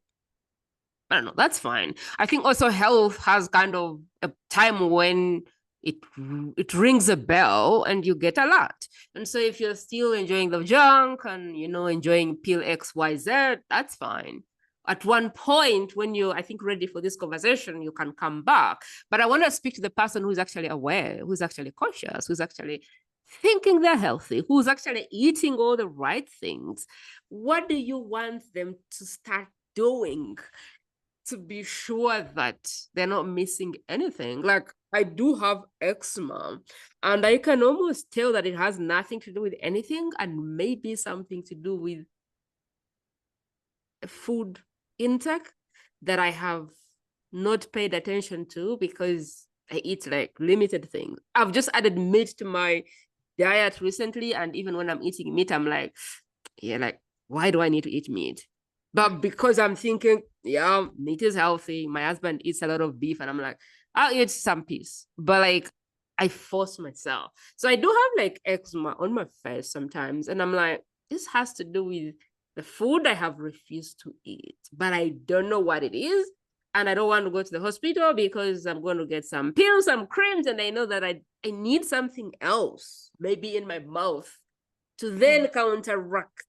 I don't know, that's fine. I think also health has kind of a time when it rings a bell and you get alert. And so if you're still enjoying the junk and, enjoying pill XYZ, that's fine. At one point when you're, I think, ready for this conversation, you can come back. But I want to speak to the person who's actually aware, who's actually conscious, who's actually thinking they're healthy, who's actually eating all the right things. What do you want them to start doing to be sure that they're not missing anything? Like, I do have eczema, and I can almost tell that it has nothing to do with anything and maybe something to do with food intake that I have not paid attention to because I eat like limited things. I've just added meat to my diet recently, and even when I'm eating meat, I'm like, why do I need to eat meat? But because I'm thinking, meat is healthy. My husband eats a lot of beef, and I'm like, I'll eat some piece. But I force myself. So I do have like eczema on my face sometimes, and I'm like, this has to do with the food I have refused to eat, but I don't know what it is. and I don't want to go to the hospital because I'm going to get some pills, some creams, and I know that I need something else, maybe in my mouth, to then counteract.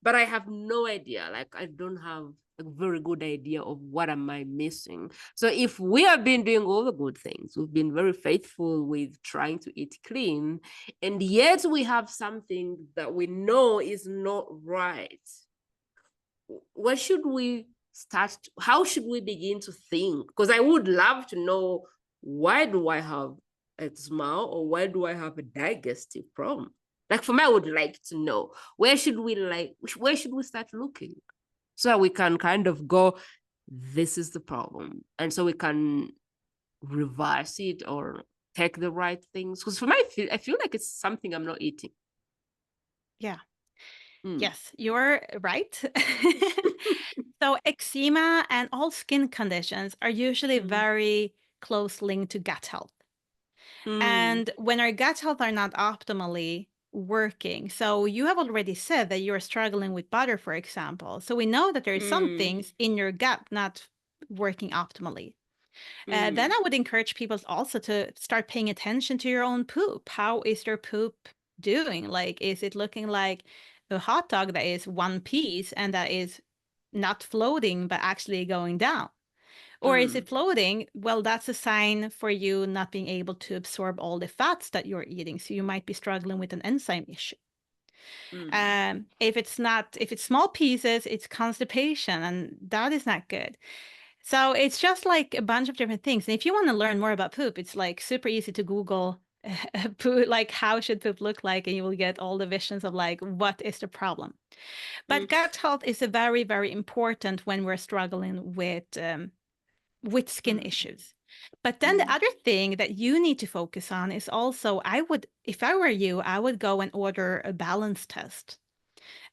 But I have no idea. Like, I don't have a very good idea of what am I missing. So if we have been doing all the good things, we've been very faithful with trying to eat clean, and yet we have something that we know is not right, what should we start? How should we begin to think? Because I would love to know, why do I have eczema, or why do I have a digestive problem? Like, for me, I would like to know, where should we start looking, so that we can kind of go, this is the problem, and so we can reverse it or take the right things. Because for me, I feel like it's something I'm not eating. Yeah. Yes, you're right. So eczema and all skin conditions are usually very close linked to gut health. And when our gut health are not optimally working, so you have already said that you're struggling with butter, for example. So we know that there are some things in your gut not working optimally. Then I would encourage people also to start paying attention to your own poop. How is your poop doing? Like, is it looking like a hot dog that is one piece and that is not floating, but actually going down? Or is it floating? Well, that's a sign for you not being able to absorb all the fats that you're eating. So you might be struggling with an enzyme issue. If it's small pieces, it's constipation, and that is not good. So it's just like a bunch of different things. And if you want to learn more about poop, it's like super easy to Google poop, like how should poop look like, and you will get all the visions of like, what is the problem? But gut health is a very, very important when we're struggling with skin issues. But then the other thing that you need to focus on is also, if I were you, I would go and order a balance test.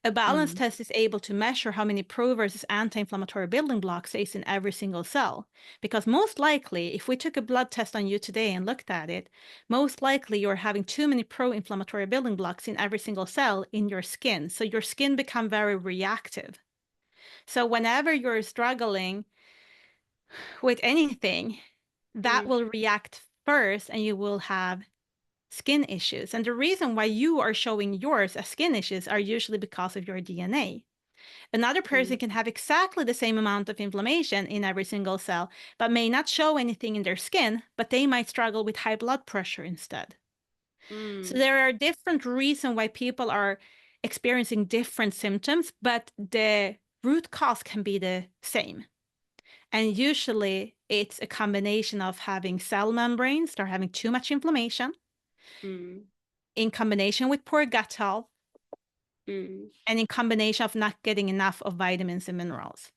A balance test is able to measure how many pro versus anti-inflammatory building blocks there is in every single cell. Because most likely, if we took a blood test on you today and looked at it, most likely you're having too many pro-inflammatory building blocks in every single cell in your skin. So your skin become very reactive. So whenever you're struggling with anything, that will react first and you will have skin issues. And the reason why you are showing yours as skin issues are usually because of your DNA. Another person can have exactly the same amount of inflammation in every single cell, but may not show anything in their skin, but they might struggle with high blood pressure instead. So there are different reasons why people are experiencing different symptoms, but the root cause can be the same. And usually it's a combination of having cell membranes that are having too much inflammation, in combination with poor gut health, and in combination of not getting enough of vitamins and minerals.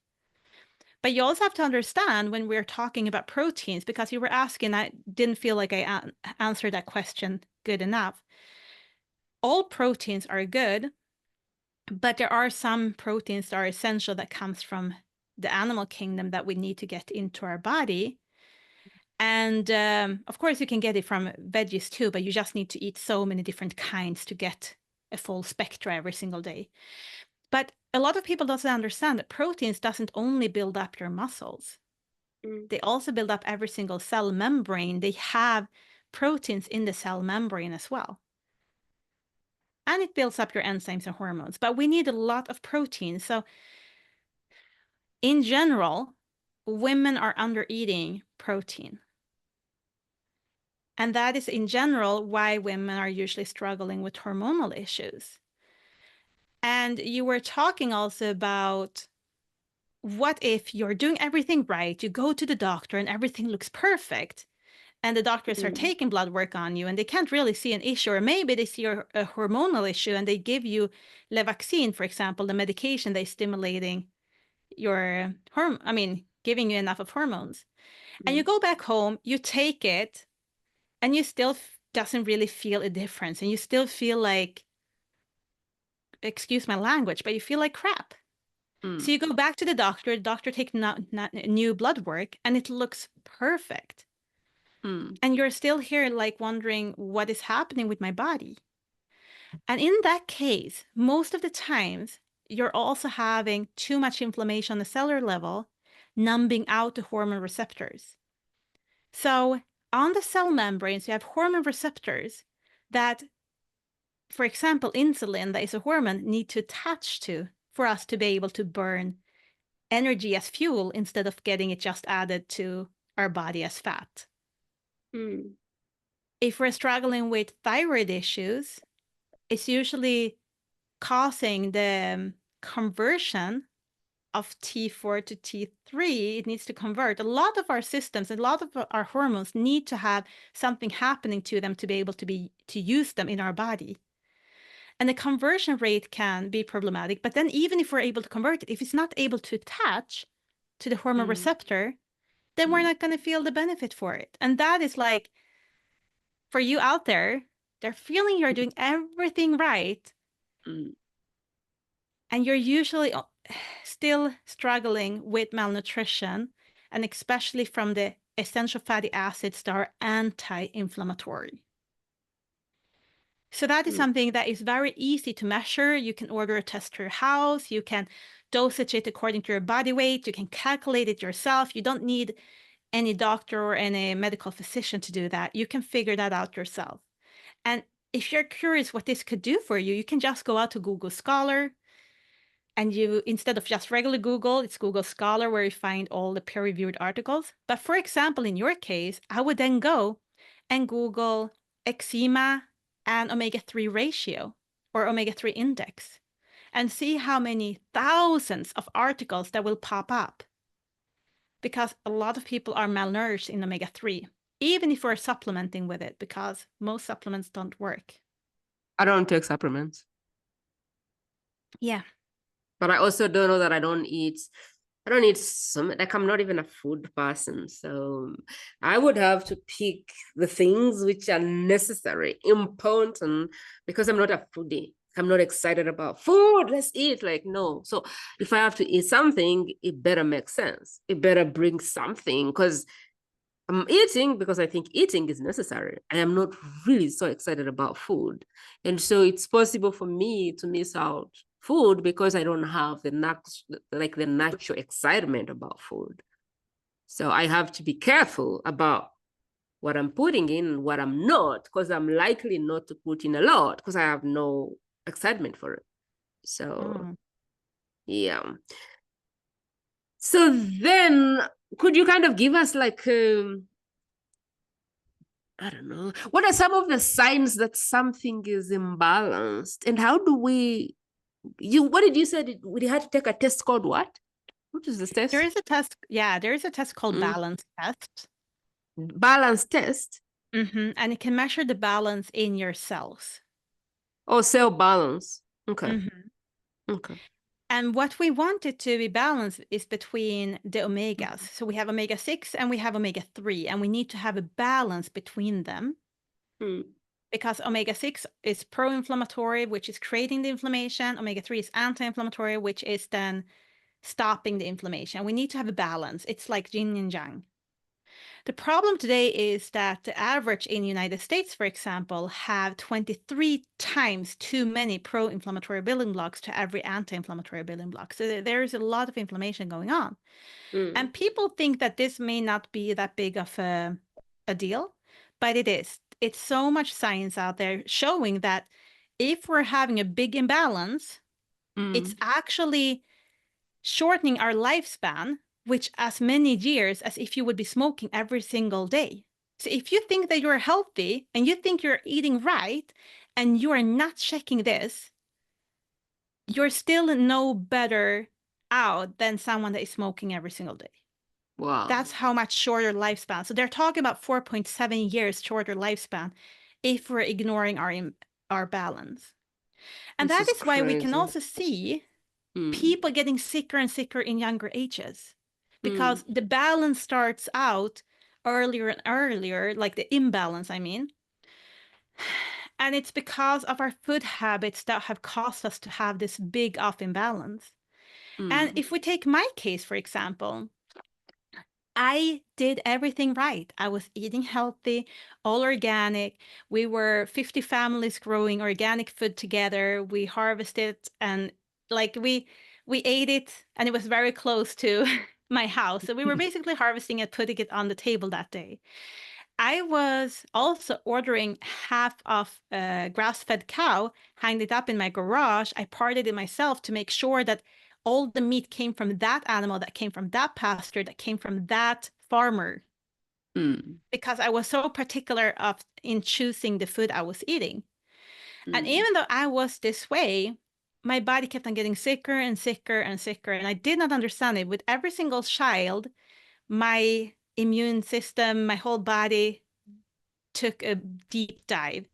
But you also have to understand when we're talking about proteins, because you were asking, I didn't feel like I answered that question good enough. All proteins are good, but there are some proteins that are essential that comes from the animal kingdom that we need to get into our body. And of course, you can get it from veggies too, but you just need to eat so many different kinds to get a full spectra every single day. But a lot of people doesn't understand that proteins doesn't only build up your muscles. They also build up every single cell membrane. They have proteins in the cell membrane as well. And it builds up your enzymes and hormones. But we need a lot of protein. So in general, women are under eating protein. And that is in general why women are usually struggling with hormonal issues. And you were talking also about, what if you're doing everything right, you go to the doctor and everything looks perfect, and the doctors are taking blood work on you and they can't really see an issue, or maybe they see a hormonal issue and they give you Levaxine, for example, the medication that's stimulating your giving you enough of hormones. And you go back home, you take it, and you still doesn't really feel a difference. And you still feel like, excuse my language, but you feel like crap. So you go back to the doctor takes new blood work, and it looks perfect. And you're still here like wondering, what is happening with my body? And in that case, most of the times, you're also having too much inflammation on the cellular level numbing out the hormone receptors. So on the cell membranes, you have hormone receptors that, for example, insulin, that is a hormone, need to attach to for us to be able to burn energy as fuel instead of getting it just added to our body as fat. Mm. If we're struggling with thyroid issues, it's usually causing the conversion of T4 to T3. It needs to convert. A lot of our systems, a lot of our hormones need to have something happening to them to be able to use them in our body. And the conversion rate can be problematic. But then even if we're able to convert it, if it's not able to attach to the hormone receptor, then we're not going to feel the benefit for it. And that is like, for you out there, they're feeling you're doing everything right. And you're usually still struggling with malnutrition, and especially from the essential fatty acids that are anti-inflammatory. So that is something that is very easy to measure. You can order a test to your house. You can dosage it according to your body weight. You can calculate it yourself. You don't need any doctor or any medical physician to do that. You can figure that out yourself. And if you're curious what this could do for you, you can just go out to Google Scholar. And you, instead of just regular Google, it's Google Scholar where you find all the peer-reviewed articles. But for example, in your case, I would then go and Google eczema and omega-3 ratio or omega-3 index and see how many thousands of articles that will pop up. Because a lot of people are malnourished in omega-3, even if we're supplementing with it, because most supplements don't work. I don't take supplements. Yeah. But I also don't know that I don't eat some, like I'm not even a food person. So I would have to pick the things which are necessary, important, because I'm not a foodie. I'm not excited about food. Let's eat. Like, no. So if I have to eat something, it better make sense. It better bring something, because I'm eating because I think eating is necessary. I am not really so excited about food. And so it's possible for me to miss out food because I don't have the natural excitement about food. So I have to be careful about what I'm putting in and what I'm not, because I'm likely not to put in a lot because I have no excitement for it. So, yeah. So then could you kind of give us like, I don't know, what are some of the signs that something is imbalanced, and how do we, what did you say? We had to take a test called what? What is this test? There is a test. Yeah, there is a test called balance test. Balance test? And it can measure the balance in your cells. Oh, cell balance. Okay. Okay. And what we want it to be balanced is between the omegas. So we have omega-6 and we have omega-3, and we need to have a balance between them. Because omega-6 is pro-inflammatory, which is creating the inflammation. Omega-3 is anti-inflammatory, which is then stopping the inflammation. We need to have a balance. It's like yin and yang. The problem today is that the average in the United States, for example, have 23 times too many pro-inflammatory building blocks to every anti-inflammatory building block. So there's a lot of inflammation going on. And people think that this may not be that big of a deal, but it is. It's so much science out there showing that if we're having a big imbalance, it's actually shortening our lifespan, which as many years as if you would be smoking every single day. So if you think that you're healthy and you think you're eating right and you are not checking this, you're still no better out than someone that is smoking every single day. Wow. That's how much shorter lifespan. So they're talking about 4.7 years shorter lifespan if we're ignoring our balance. And that is why we can also see people getting sicker and sicker in younger ages, because the balance starts out earlier and earlier, like the imbalance, I mean. And it's because of our food habits that have caused us to have this big off imbalance. And if we take my case, for example, I did everything right. I was eating healthy, all organic. We were 50 families growing organic food together. We harvested and like we ate it, and it was very close to my house. So we were basically harvesting it, putting it on the table that day. I was also ordering half of a grass-fed cow, hanged it up in my garage. I parted it myself to make sure that all the meat came from that animal, that came from that pasture, that came from that farmer. Because I was so particular in choosing the food I was eating. And even though I was this way, my body kept on getting sicker and sicker and sicker. And I did not understand it. With every single child, my immune system, my whole body took a deep dive.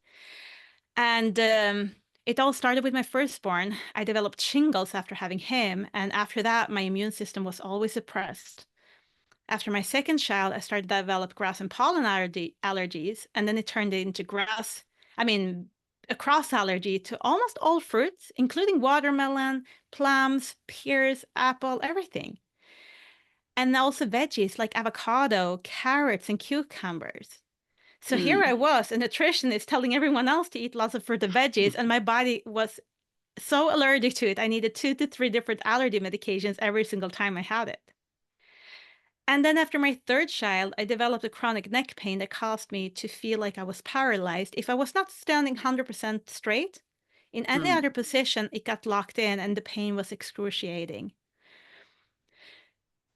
And it all started with my firstborn. I developed shingles after having him. And after that, my immune system was always suppressed. After my second child, I started to develop grass and pollen allergies. And then it turned into a cross allergy to almost all fruits, including watermelon, plums, pears, apple, everything. And also veggies like avocado, carrots, and cucumbers. So here I was, a nutritionist telling everyone else to eat lots of fruit and veggies, and my body was so allergic to it. I needed 2 to 3 different allergy medications every single time I had it. And then after my third child, I developed a chronic neck pain that caused me to feel like I was paralyzed. If I was not standing 100% straight, in any other position, it got locked in and the pain was excruciating.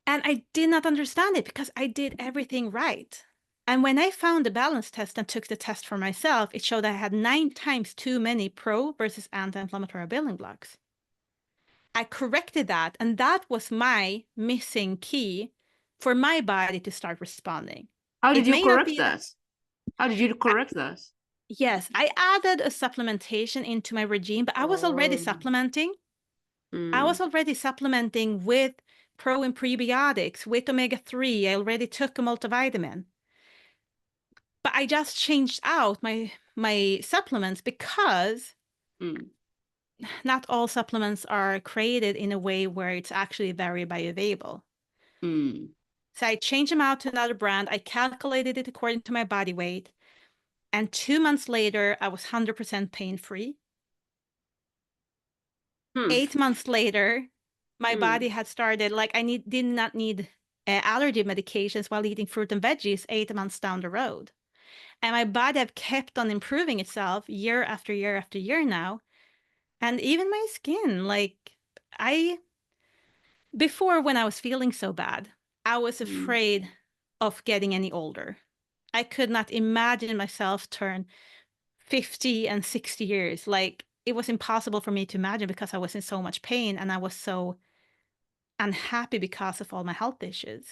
And I did not understand it because I did everything right. And when I found the balance test and took the test for myself, it showed I had 9 times too many pro versus anti-inflammatory building blocks. I corrected that, and that was my missing key for my body to start responding. How did you correct that? How did you correct that? Yes, I added a supplementation into my regime, but I was already supplementing. I was already supplementing with pro and prebiotics, with omega-3. I already took a multivitamin. But I just changed out my supplements because not all supplements are created in a way where it's actually very bioavailable. So I changed them out to another brand. I calculated it according to my body weight. And 2 months later, I was 100% pain-free. 8 months later, my body had started, like did not need allergy medications while eating fruit and veggies 8 months down the road. And my body had kept on improving itself year after year after year now. And even my skin, before when I was feeling so bad, I was afraid of getting any older. I could not imagine myself turn 50 and 60 years. Like, it was impossible for me to imagine because I was in so much pain and I was so unhappy because of all my health issues.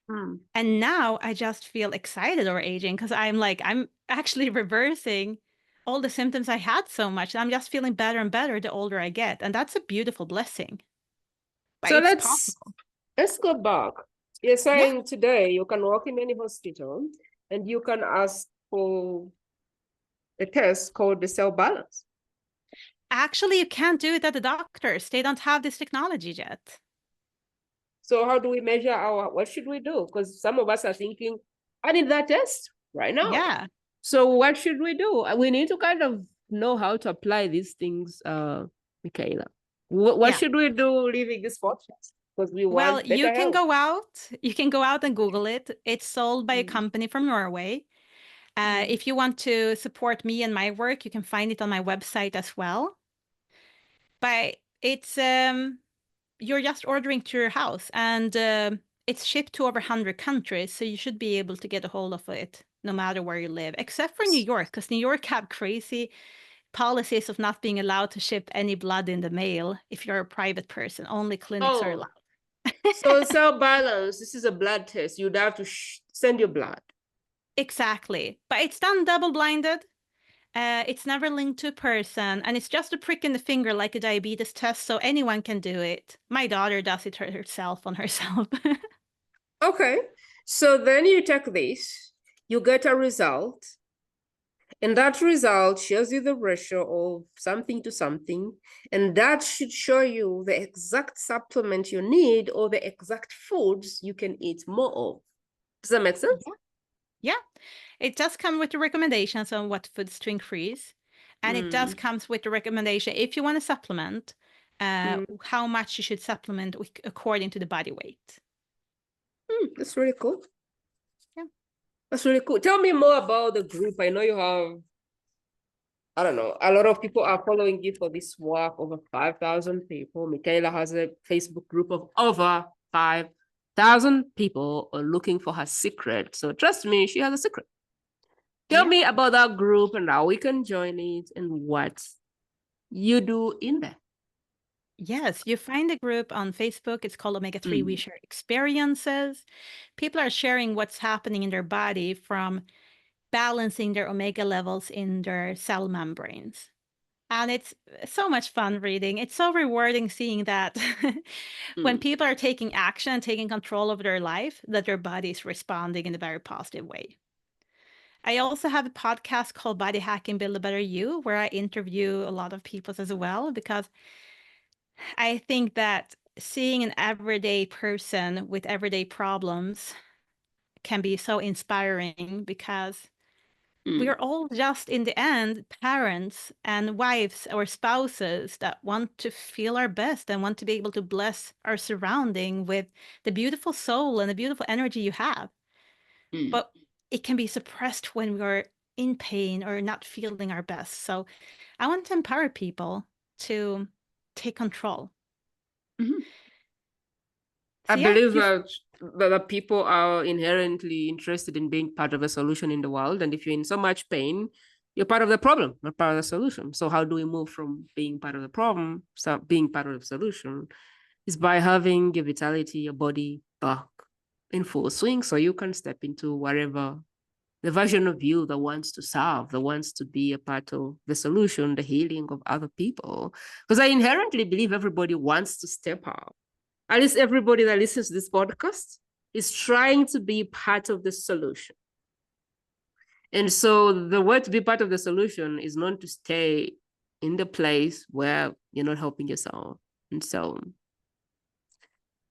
And now I just feel excited over aging because I'm actually reversing all the symptoms I had so much. I'm just feeling better and better the older I get. And that's a beautiful blessing. But so it's possible. Let's go back. You're saying today you can walk in any hospital and you can ask for a test called the cell balance. Actually, you can't do it at the doctors. They don't have this technology yet. So how do we measure what should we do? Because some of us are thinking, I need that test right now. Yeah. So what should we do? We need to kind of know how to apply these things, Michaela. What should we do leaving this podcast? Because we want you can health. you can go out and Google it. It's sold by a company from Norway. If you want to support me and my work, you can find it on my website as well. But it's you're just ordering to your house, and it's shipped to over 100 countries, so you should be able to get a hold of it no matter where you live, except for New York, because New York have crazy policies of not being allowed to ship any blood in the mail if you're a private person. Only clinics are allowed. So cell balance, this is a blood test. You'd have to send your blood. Exactly. But it's done double-blinded. It's never linked to a person, and it's just a prick in the finger like a diabetes test, so anyone can do it. My daughter does it herself on herself. Okay. So then you take this, you get a result, and that result shows you the ratio of something to something, and that should show you the exact supplement you need or the exact foods you can eat more of. Does that make sense? Yeah. It does come with the recommendations on what foods to increase. And it does come with the recommendation, if you want to supplement, how much you should supplement according to the body weight. That's really cool. Yeah. That's really cool. Tell me more about the group. I know you have, I don't know, a lot of people are following you for this work, over 5,000 people. Michaela has a Facebook group of over 5,000 people are looking for her secret. So trust me, she has a secret. Tell me about that group and how we can join it and what you do in there. Yes, you find a group on Facebook. It's called Omega-3 We Share Experiences. People are sharing what's happening in their body, from balancing their omega levels in their cell membranes. And it's so much fun reading. It's so rewarding seeing that when people are taking action and taking control of their life, that their body is responding in a very positive way. I also have a podcast called Body Hacking Build a Better You, where I interview a lot of people as well, because I think that seeing an everyday person with everyday problems can be so inspiring, because we're all just, in the end, parents and wives or spouses that want to feel our best and want to be able to bless our surrounding with the beautiful soul and the beautiful energy you have. But it can be suppressed when we're in pain or not feeling our best. So I want to empower people to take control. I believe that people are inherently interested in being part of a solution in the world. And if you're in so much pain, you're part of the problem, not part of the solution. So how do we move from being part of the problem, being part of the solution, is by having your vitality, your body back in full swing, so you can step into whatever the version of you that wants to serve, that wants to be a part of the solution, the healing of other people. Because I inherently believe everybody wants to step up. At least everybody that listens to this podcast is trying to be part of the solution. And so the way to be part of the solution is not to stay in the place where you're not helping yourself. And so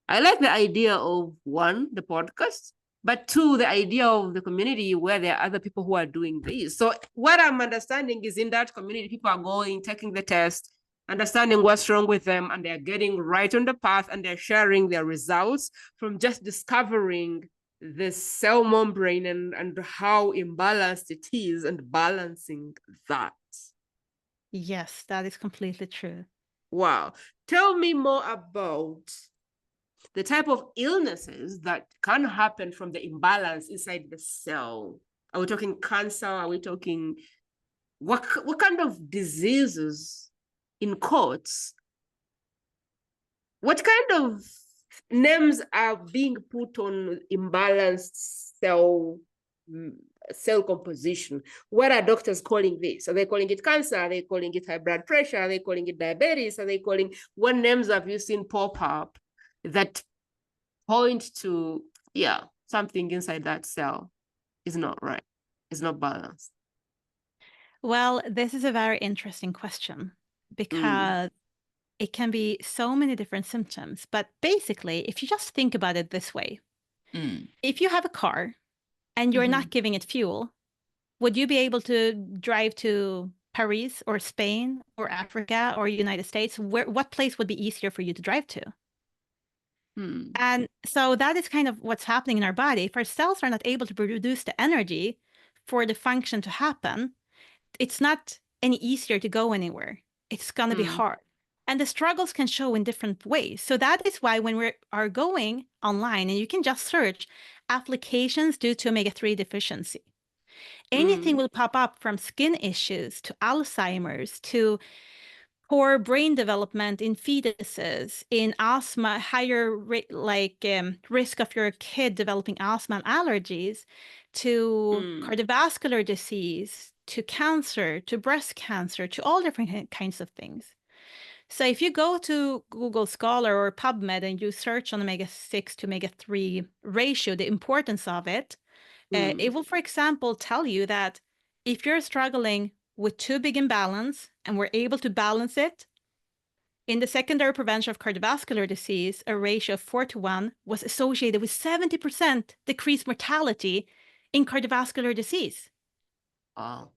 I like the idea of, one, the podcast, but two, the idea of the community where there are other people who are doing this. So what I'm understanding is, in that community, people are going, taking the test, understanding what's wrong with them, and they're getting right on the path, and they're sharing their results from just discovering the cell membrane and how imbalanced it is, and balancing that. Yes, that is completely true. Wow. Tell me more about the type of illnesses that can happen from the imbalance inside the cell. Are we talking cancer? Are we talking what kind of diseases, in quotes? What kind of names are being put on imbalanced cell composition? What are doctors calling this? Are they calling it cancer? Are they calling it high blood pressure? Are they calling it diabetes? Are they calling, what names have you seen pop up that point to, something inside that cell is not right, it's not balanced? Well, this is a very interesting question, because it can be so many different symptoms. But basically, if you just think about it this way, if you have a car and you're not giving it fuel, would you be able to drive to Paris or Spain or Africa or United States? What place would be easier for you to drive to? And so that is kind of what's happening in our body. If our cells are not able to produce the energy for the function to happen, it's not any easier to go anywhere. It's going to be hard. And the struggles can show in different ways. So that is why when we are going online, and you can just search applications due to omega-3 deficiency, anything will pop up, from skin issues to Alzheimer's to poor brain development in fetuses, in asthma, higher risk of your kid developing asthma and allergies, to cardiovascular disease, to cancer, to breast cancer, to all different kinds of things. So if you go to Google Scholar or PubMed and you search on omega-6 to omega-3 ratio, the importance of it, it will, for example, tell you that if you're struggling with too big imbalance and we're able to balance it, in the secondary prevention of cardiovascular disease, a ratio of 4:1 was associated with 70% decreased mortality in cardiovascular disease. Wow.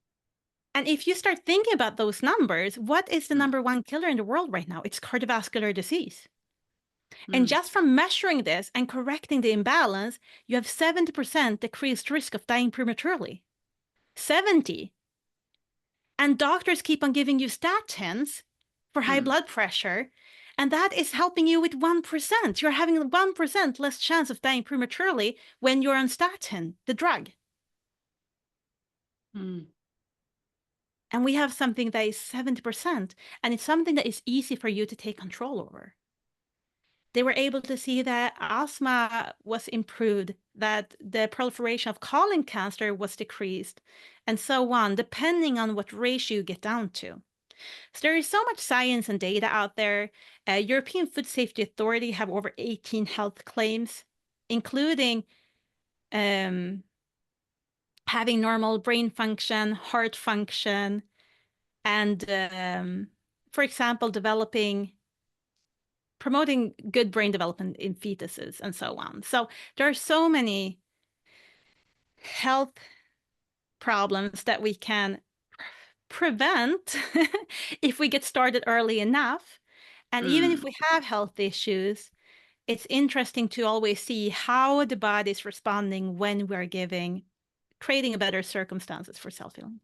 And if you start thinking about those numbers, what is the number one killer in the world right now? It's cardiovascular disease. And just from measuring this and correcting the imbalance, you have 70% decreased risk of dying prematurely. 70. And doctors keep on giving you statins for high blood pressure, and that is helping you with 1%. You're having 1% less chance of dying prematurely when you're on statin, the drug. And we have something that is 70%, and it's something that is easy for you to take control over. They were able to see that asthma was improved, that the proliferation of colon cancer was decreased, and so on, depending on what ratio you get down to. So there is so much science and data out there. European Food Safety Authority have over 18 health claims, including having normal brain function, heart function, and, for example, promoting good brain development in fetuses and so on. So there are so many health problems that we can prevent if we get started early enough. And even if we have health issues, it's interesting to always see how the body is responding when we're creating a better circumstances for self-healing.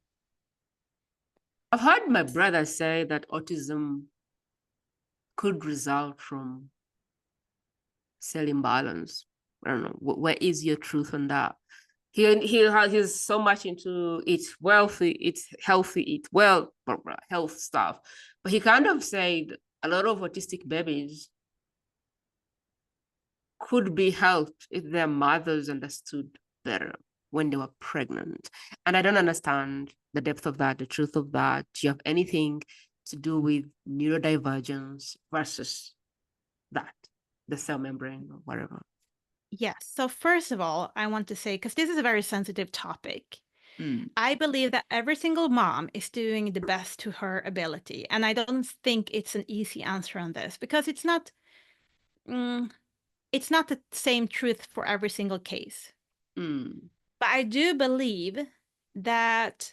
I've heard my brother say that autism could result from cell imbalance. I don't know, where is your truth on that? He's so much into eat wealthy, eat healthy, eat well, health stuff. But he kind of said a lot of autistic babies could be helped if their mothers understood better when they were pregnant. And I don't understand the depth of that, the truth of that. Do you have anything to do with neurodivergence versus that, the cell membrane or whatever? Yes. So first of all, I want to say, because this is a very sensitive topic, I believe that every single mom is doing the best to her ability. And I don't think it's an easy answer on this, because it's not the same truth for every single case. But I do believe that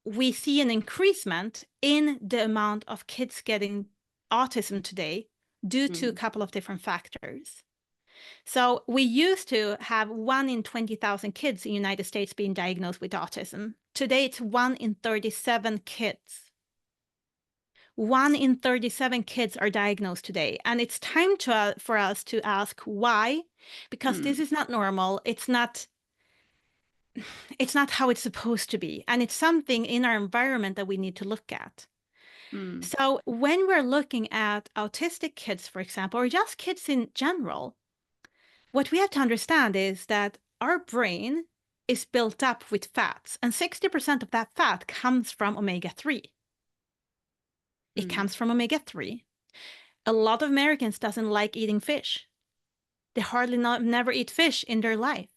we see an increasement in the amount of kids getting autism today due to a couple of different factors. So we used to have 1 in 20,000 kids in the United States being diagnosed with autism. Today, it's 1 in 37 kids. 1 in 37 kids are diagnosed today. And it's time for us to ask why, because this is not normal. It's not how it's supposed to be. And it's something in our environment that we need to look at. So when we're looking at autistic kids, for example, or just kids in general, what we have to understand is that our brain is built up with fats, and 60% of that fat comes from omega-3. It comes from omega-3. A lot of Americans doesn't like eating fish. They never eat fish in their life.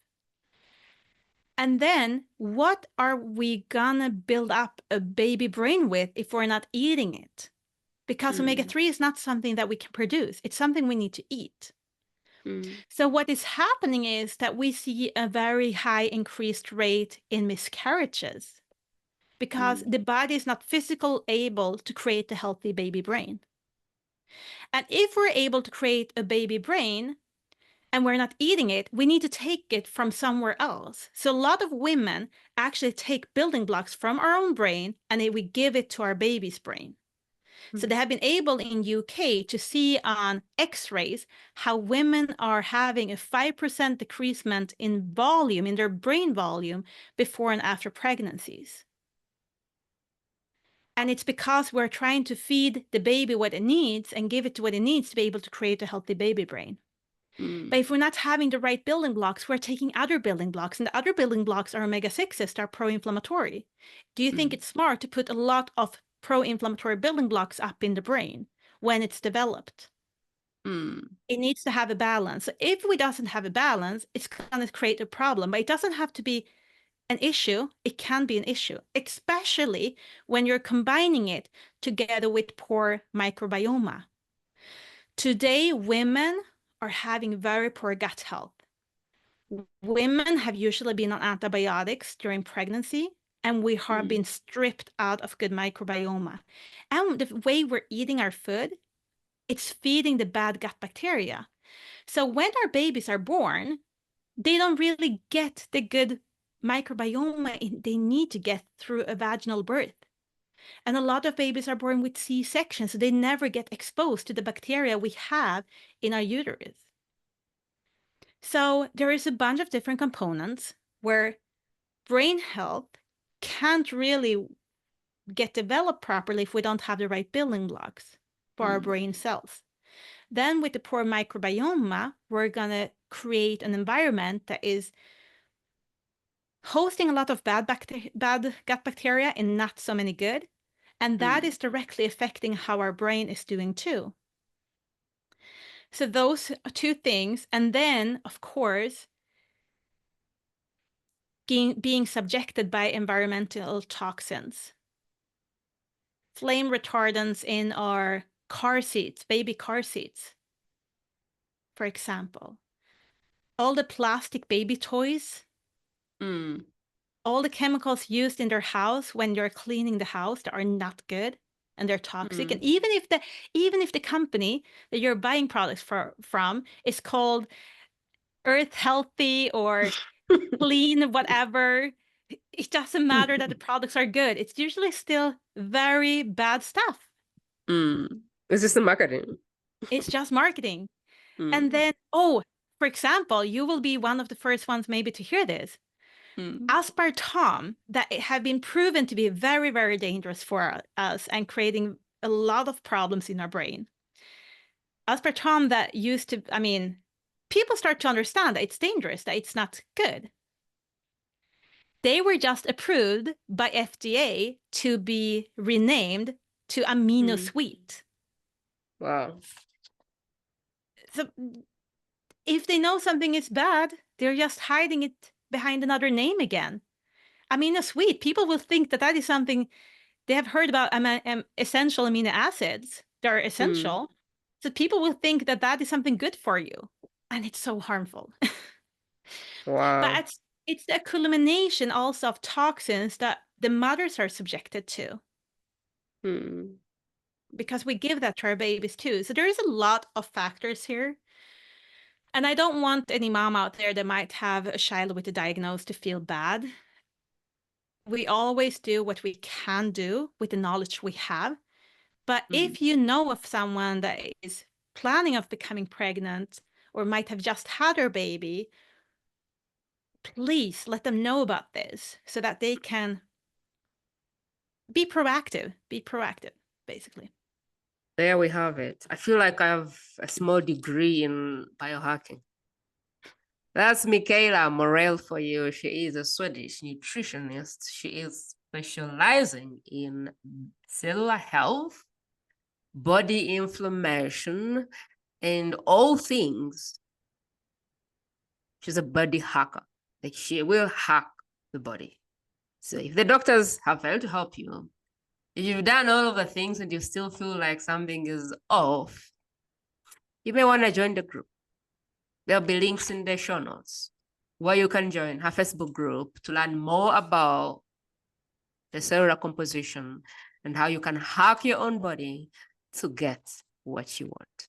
And then what are we gonna build up a baby brain with if we're not eating it? Because omega-3 is not something that we can produce. It's something we need to eat. So what is happening is that we see a very high increased rate in miscarriages because the body is not physically able to create a healthy baby brain. And if we're able to create a baby brain and we're not eating it, we need to take it from somewhere else. So a lot of women actually take building blocks from our own brain and we give it to our baby's brain. So they have been able in UK to see on X-rays how women are having a 5% decreasement in volume, in their brain volume, before and after pregnancies. And it's because we're trying to feed the baby what it needs and give it to what it needs to be able to create a healthy baby brain. But if we're not having the right building blocks, we're taking other building blocks, and the other building blocks are omega-6s that are pro-inflammatory. Do you think it's smart to put a lot of pro-inflammatory building blocks up in the brain when it's developed? It needs to have a balance. So if we doesn't have a balance, it's going to create a problem. But it doesn't have to be an issue. It can be an issue, especially when you're combining it together with poor microbiome. Today, women are having very poor gut health. Women have usually been on antibiotics during pregnancy. and we have been stripped out of good microbiome. And the way we're eating our food, it's feeding the bad gut bacteria. So when our babies are born, they don't really get the good microbiome they need to get through a vaginal birth. And a lot of babies are born with C-section, so they never get exposed to the bacteria we have in our uterus. So there is a bunch of different components where brain health can't really get developed properly if we don't have the right building blocks for our brain cells. Then with the poor microbiome, we're going to create an environment that is hosting a lot of bad gut bacteria and not so many good. And that is directly affecting how our brain is doing too. So those two things. And then, of course, being subjected by environmental toxins. Flame retardants in our car seats, baby car seats, for example. All the plastic baby toys, all the chemicals used in their house when you're cleaning the house that are not good and they're toxic. And even if the company that you're buying products from is called Earth Healthy or clean, whatever, it doesn't matter that the products are good. It's usually still very bad stuff. It's just the marketing. It's just marketing. And then, for example, you will be one of the first ones maybe to hear this. Aspartame that have been proven to be very, very dangerous for us and creating a lot of problems in our brain. Aspartame that used to, people start to understand that it's dangerous, that it's not good. They were just approved by FDA to be renamed to amino sweet. Wow. So if they know something is bad, they're just hiding it behind another name again. Amino sweet, people will think that is something they have heard about. Essential amino acids, they're essential. So people will think that is something good for you. And it's so harmful. Wow. But it's the culmination also of toxins that the mothers are subjected to. Because we give that to our babies too. So there is a lot of factors here. And I don't want any mom out there that might have a child with a diagnosis to feel bad. We always do what we can do with the knowledge we have. But if you know of someone that is planning of becoming pregnant or might have just had their baby, please let them know about this so that they can be proactive, basically. There we have it. I feel like I have a small degree in biohacking. That's Michaela Morrell for you. She is a Swedish nutritionist. She is specializing in cellular health, body inflammation, and all things. She's a body hacker. Like, she will hack the body. So if the doctors have failed to help you, if you've done all of the things and you still feel like something is off, you may want to join the group. There'll be links in the show notes where you can join her Facebook group to learn more about the cellular composition and how you can hack your own body to get what you want.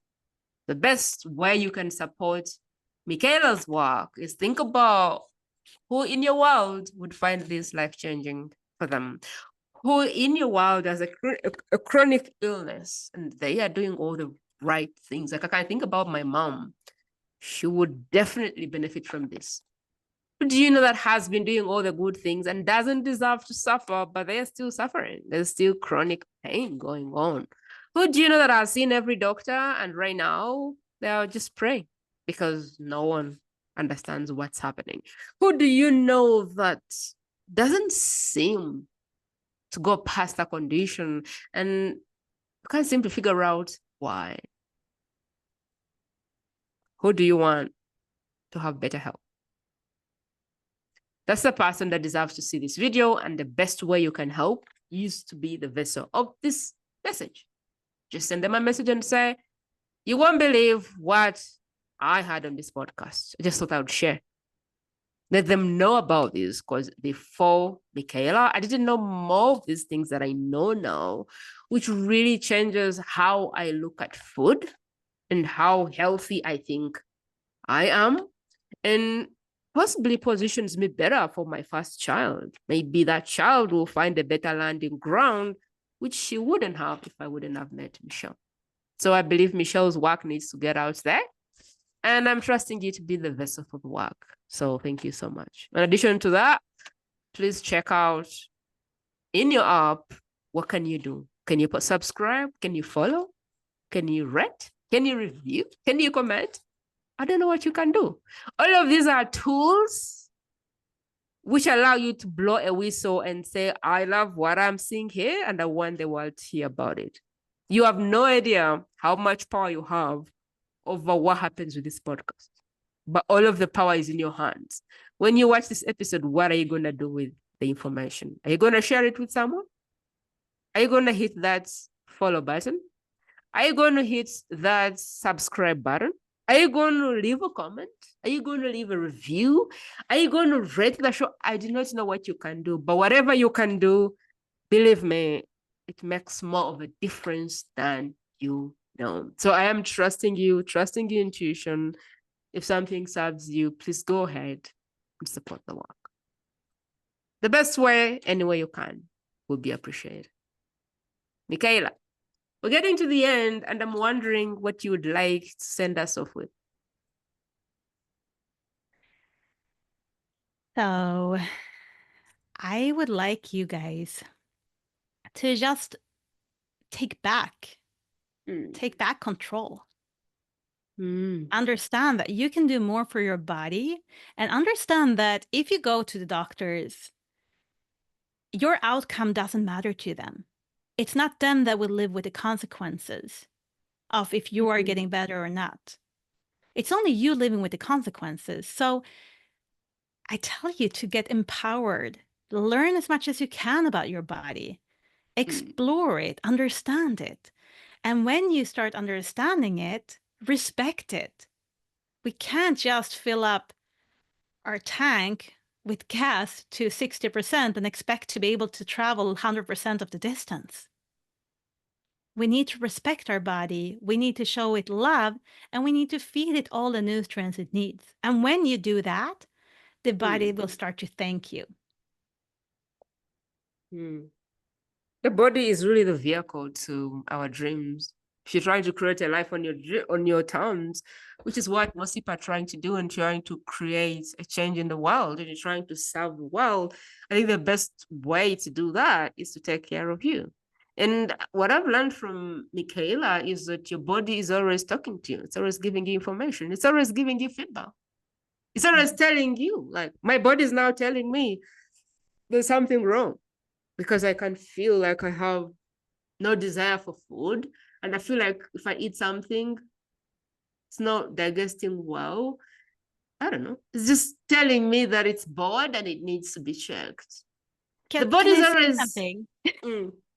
The best way you can support Michaela's work is think about who in your world would find this life-changing for them. Who in your world has a chronic illness and they are doing all the right things. Like, I can think about my mom. She would definitely benefit from this. Who do you know that has been doing all the good things and doesn't deserve to suffer, but they're still suffering? There's still chronic pain going on. Who do you know that has seen every doctor and right now they're just praying because no one understands what's happening? Who do you know that doesn't seem to go past that condition and you can't seem to figure out why? Who do you want to have better health? That's the person that deserves to see this video, and the best way you can help is to be the vessel of this message. Just send them a message and say, you won't believe what I had on this podcast. I just thought I would share. Let them know about this, because before Michaela, I didn't know more of these things that I know now, which really changes how I look at food and how healthy I think I am, and possibly positions me better for my first child. Maybe that child will find a better landing ground, which she wouldn't have if I wouldn't have met Michelle. So I believe Michelle's work needs to get out there. And I'm trusting you to be the vessel for the work. So thank you so much. In addition to that, please check out in your app, what can you do? Can you subscribe? Can you follow? Can you rate? Can you review? Can you comment? I don't know what you can do. All of these are tools which allow you to blow a whistle and say, I love what I'm seeing here and I want the world to hear about it. You have no idea how much power you have over what happens with this podcast. But all of the power is in your hands. When you watch this episode, what are you going to do with the information? Are you going to share it with someone? Are you going to hit that follow button? Are you going to hit that subscribe button? Are you going to leave a comment? Are you going to leave a review? Are you going to rate the show? I do not know what you can do, but whatever you can do, believe me, it makes more of a difference than you know. So I am trusting you, trusting your intuition. If something serves you, please go ahead and support the work. The best way, any way you can, would be appreciated. Michaela, we're getting to the end, and I'm wondering what you would like to send us off with. So I would like you guys to just take back control. Understand that you can do more for your body, and understand that if you go to the doctors, your outcome doesn't matter to them. It's not them that will live with the consequences of if you are getting better or not. It's only you living with the consequences. So I tell you to get empowered, learn as much as you can about your body, explore it, understand it. And when you start understanding it, respect it. We can't just fill up our tank with gas to 60% and expect to be able to travel 100% of the distance. We need to respect our body, we need to show it love, and we need to feed it all the nutrients it needs. And when you do that, the body will start to thank you. The body is really the vehicle to our dreams. If you're trying to create a life on your terms, which is what most people are trying to do, and trying to create a change in the world, and you're trying to serve the world, I think the best way to do that is to take care of you. And what I've learned from Michaela is that your body is always talking to you. It's always giving you information. It's always giving you feedback. It's always telling you, like, my body is now telling me there's something wrong, because I can feel like I have no desire for food. And I feel like if I eat something, it's not digesting well. I don't know. It's just telling me that it's bored and it needs to be checked. The body's always something.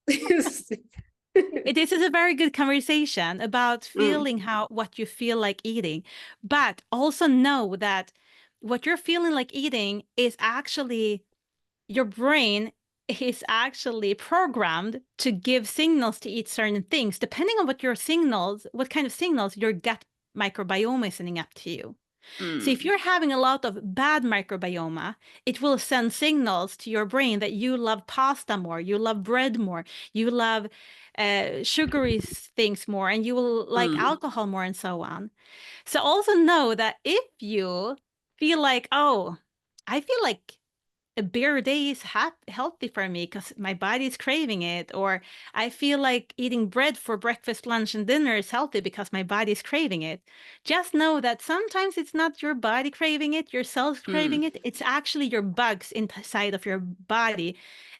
This is a very good conversation about feeling what you feel like eating, but also know that what you're feeling like eating is actually, your brain is actually programmed to give signals to eat certain things, depending on what kind of signals your gut microbiome is sending up to you. So if you're having a lot of bad microbiome, it will send signals to your brain that you love pasta more, you love bread more, you love sugary things more, and you will like alcohol more, and so on. So also know that if you feel like, oh, I feel like a beer a day is healthy for me because my body is craving it, or I feel like eating bread for breakfast, lunch, and dinner is healthy because my body is craving it. Just know that sometimes it's not your body craving it, your cells craving it. It's actually your bugs inside of your body.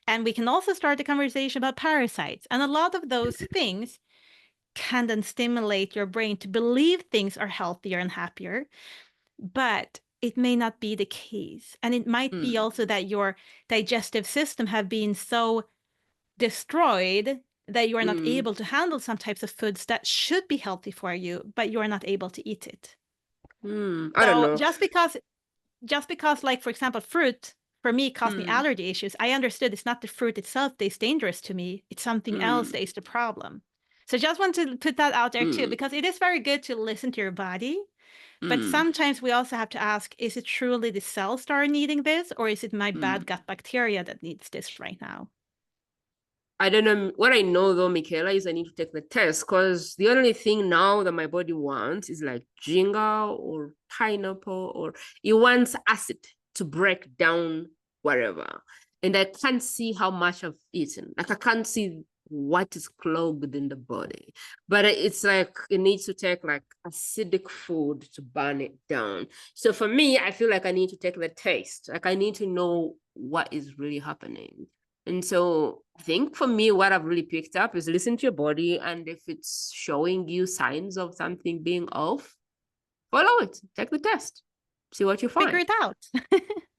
And we can also start a conversation about parasites. And a lot of those things can then stimulate your brain to believe things are healthier and happier. But it may not be the case. And it might be also that your digestive system have been so destroyed that you are not able to handle some types of foods that should be healthy for you, but you are not able to eat it. I don't know. Just because just because, like, for example, fruit for me caused me allergy issues, I understood it's not the fruit itself that's dangerous to me. It's something else that is the problem. So just want to put that out there too, because it is very good to listen to your body. But sometimes we also have to ask, is it truly the cells that are needing this, or is it my bad gut bacteria that needs this right now? I don't know. What I know though, Michaela, is I need to take the test, because the only thing now that my body wants is like ginger or pineapple, or it wants acid to break down whatever. And I can't see how much I've eaten. Like I can't see what is clogged in the body. But it's like it needs to take like acidic food to burn it down. So for me, I feel like I need to take the taste. Like I need to know what is really happening. And so I think for me, what I've really picked up is listen to your body. And if it's showing you signs of something being off, follow it. Take the test. See what you find. Figure it out.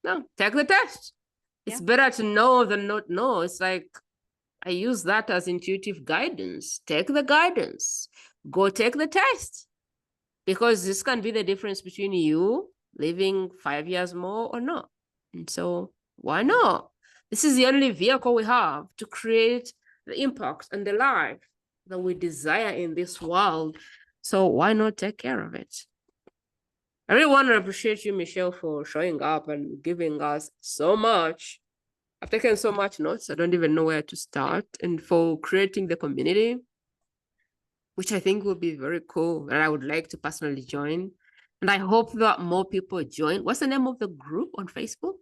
No, take the test. It's better to know than not know. It's like I use that as intuitive guidance. Take the guidance. Go take the test. Because this can be the difference between you living 5 years more or not. And so why not? This is the only vehicle we have to create the impact and the life that we desire in this world. So why not take care of it? I really want to appreciate you, Michelle, for showing up and giving us so much. I've taken so much notes, I don't even know where to start. And for creating the community, which I think will be very cool, and I would like to personally join. And I hope that more people join. What's the name of the group on Facebook?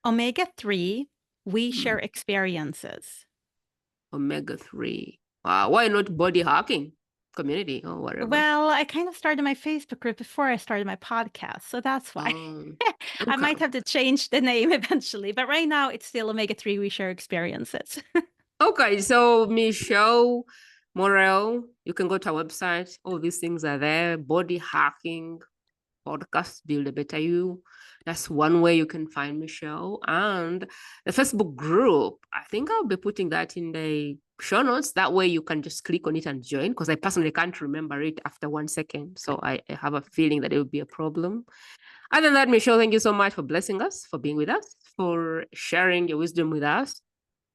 Omega-3, we share experiences. Omega-3. Why not body hacking community or whatever? Well, I kind of started my Facebook group before I started my podcast, so that's why. I might have to change the name eventually, but right now it's still Omega-3, we share experiences. Okay, so Michelle Morrell, you can go to our website. All these things are there. Body hacking podcast, Build a Better You. That's one way you can find Michelle. And the Facebook group, I think I'll be putting that in the show notes. That way you can just click on it and join, because I personally can't remember it after 1 second. So I have a feeling that it would be a problem. Other than that, Michelle, thank you so much for blessing us, for being with us, for sharing your wisdom with us.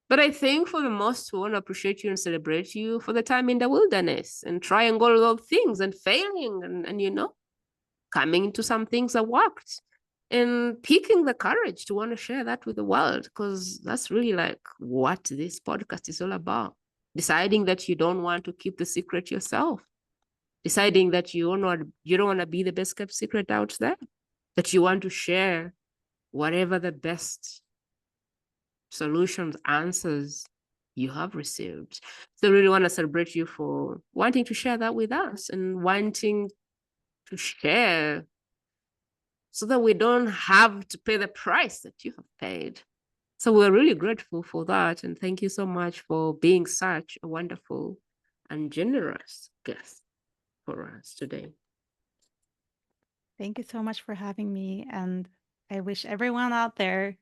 But I think for the most, we want to appreciate you and celebrate you for the time in the wilderness and trying all of things and failing and you know, coming into some things that worked and picking the courage to want to share that with the world, because that's really like what this podcast is all about. Deciding that you don't want to keep the secret yourself. Deciding that you don't want to be the best kept secret out there, that you want to share whatever the best solutions, answers you have received. So really want to celebrate you for wanting to share that with us and wanting to share so that we don't have to pay the price that you have paid. So we're really grateful for that. And thank you so much for being such a wonderful and generous guest for us today. Thank you so much for having me. And I wish everyone out there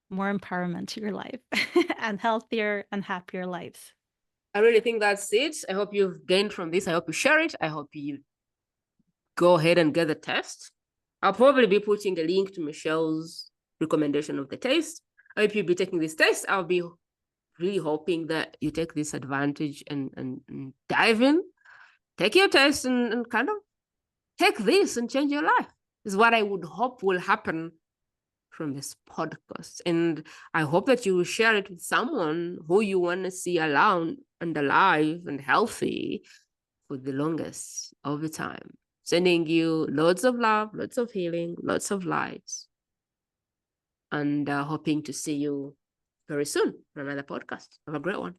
more empowerment to your life and healthier and happier lives. I really think that's it. I hope you've gained from this. I hope you share it. I hope you go ahead and get the test. I'll probably be putting a link to Michelle's recommendation of the test. I hope you'll be taking this test. I'll be really hoping that you take this advantage and dive in, take your test and kind of take this and change your life. Is what I would hope will happen from this podcast. And I hope that you will share it with someone who you want to see around and alive and healthy for the longest of the time. Sending you loads of love, lots of healing, lots of light. And hoping to see you very soon on another podcast. Have a great one.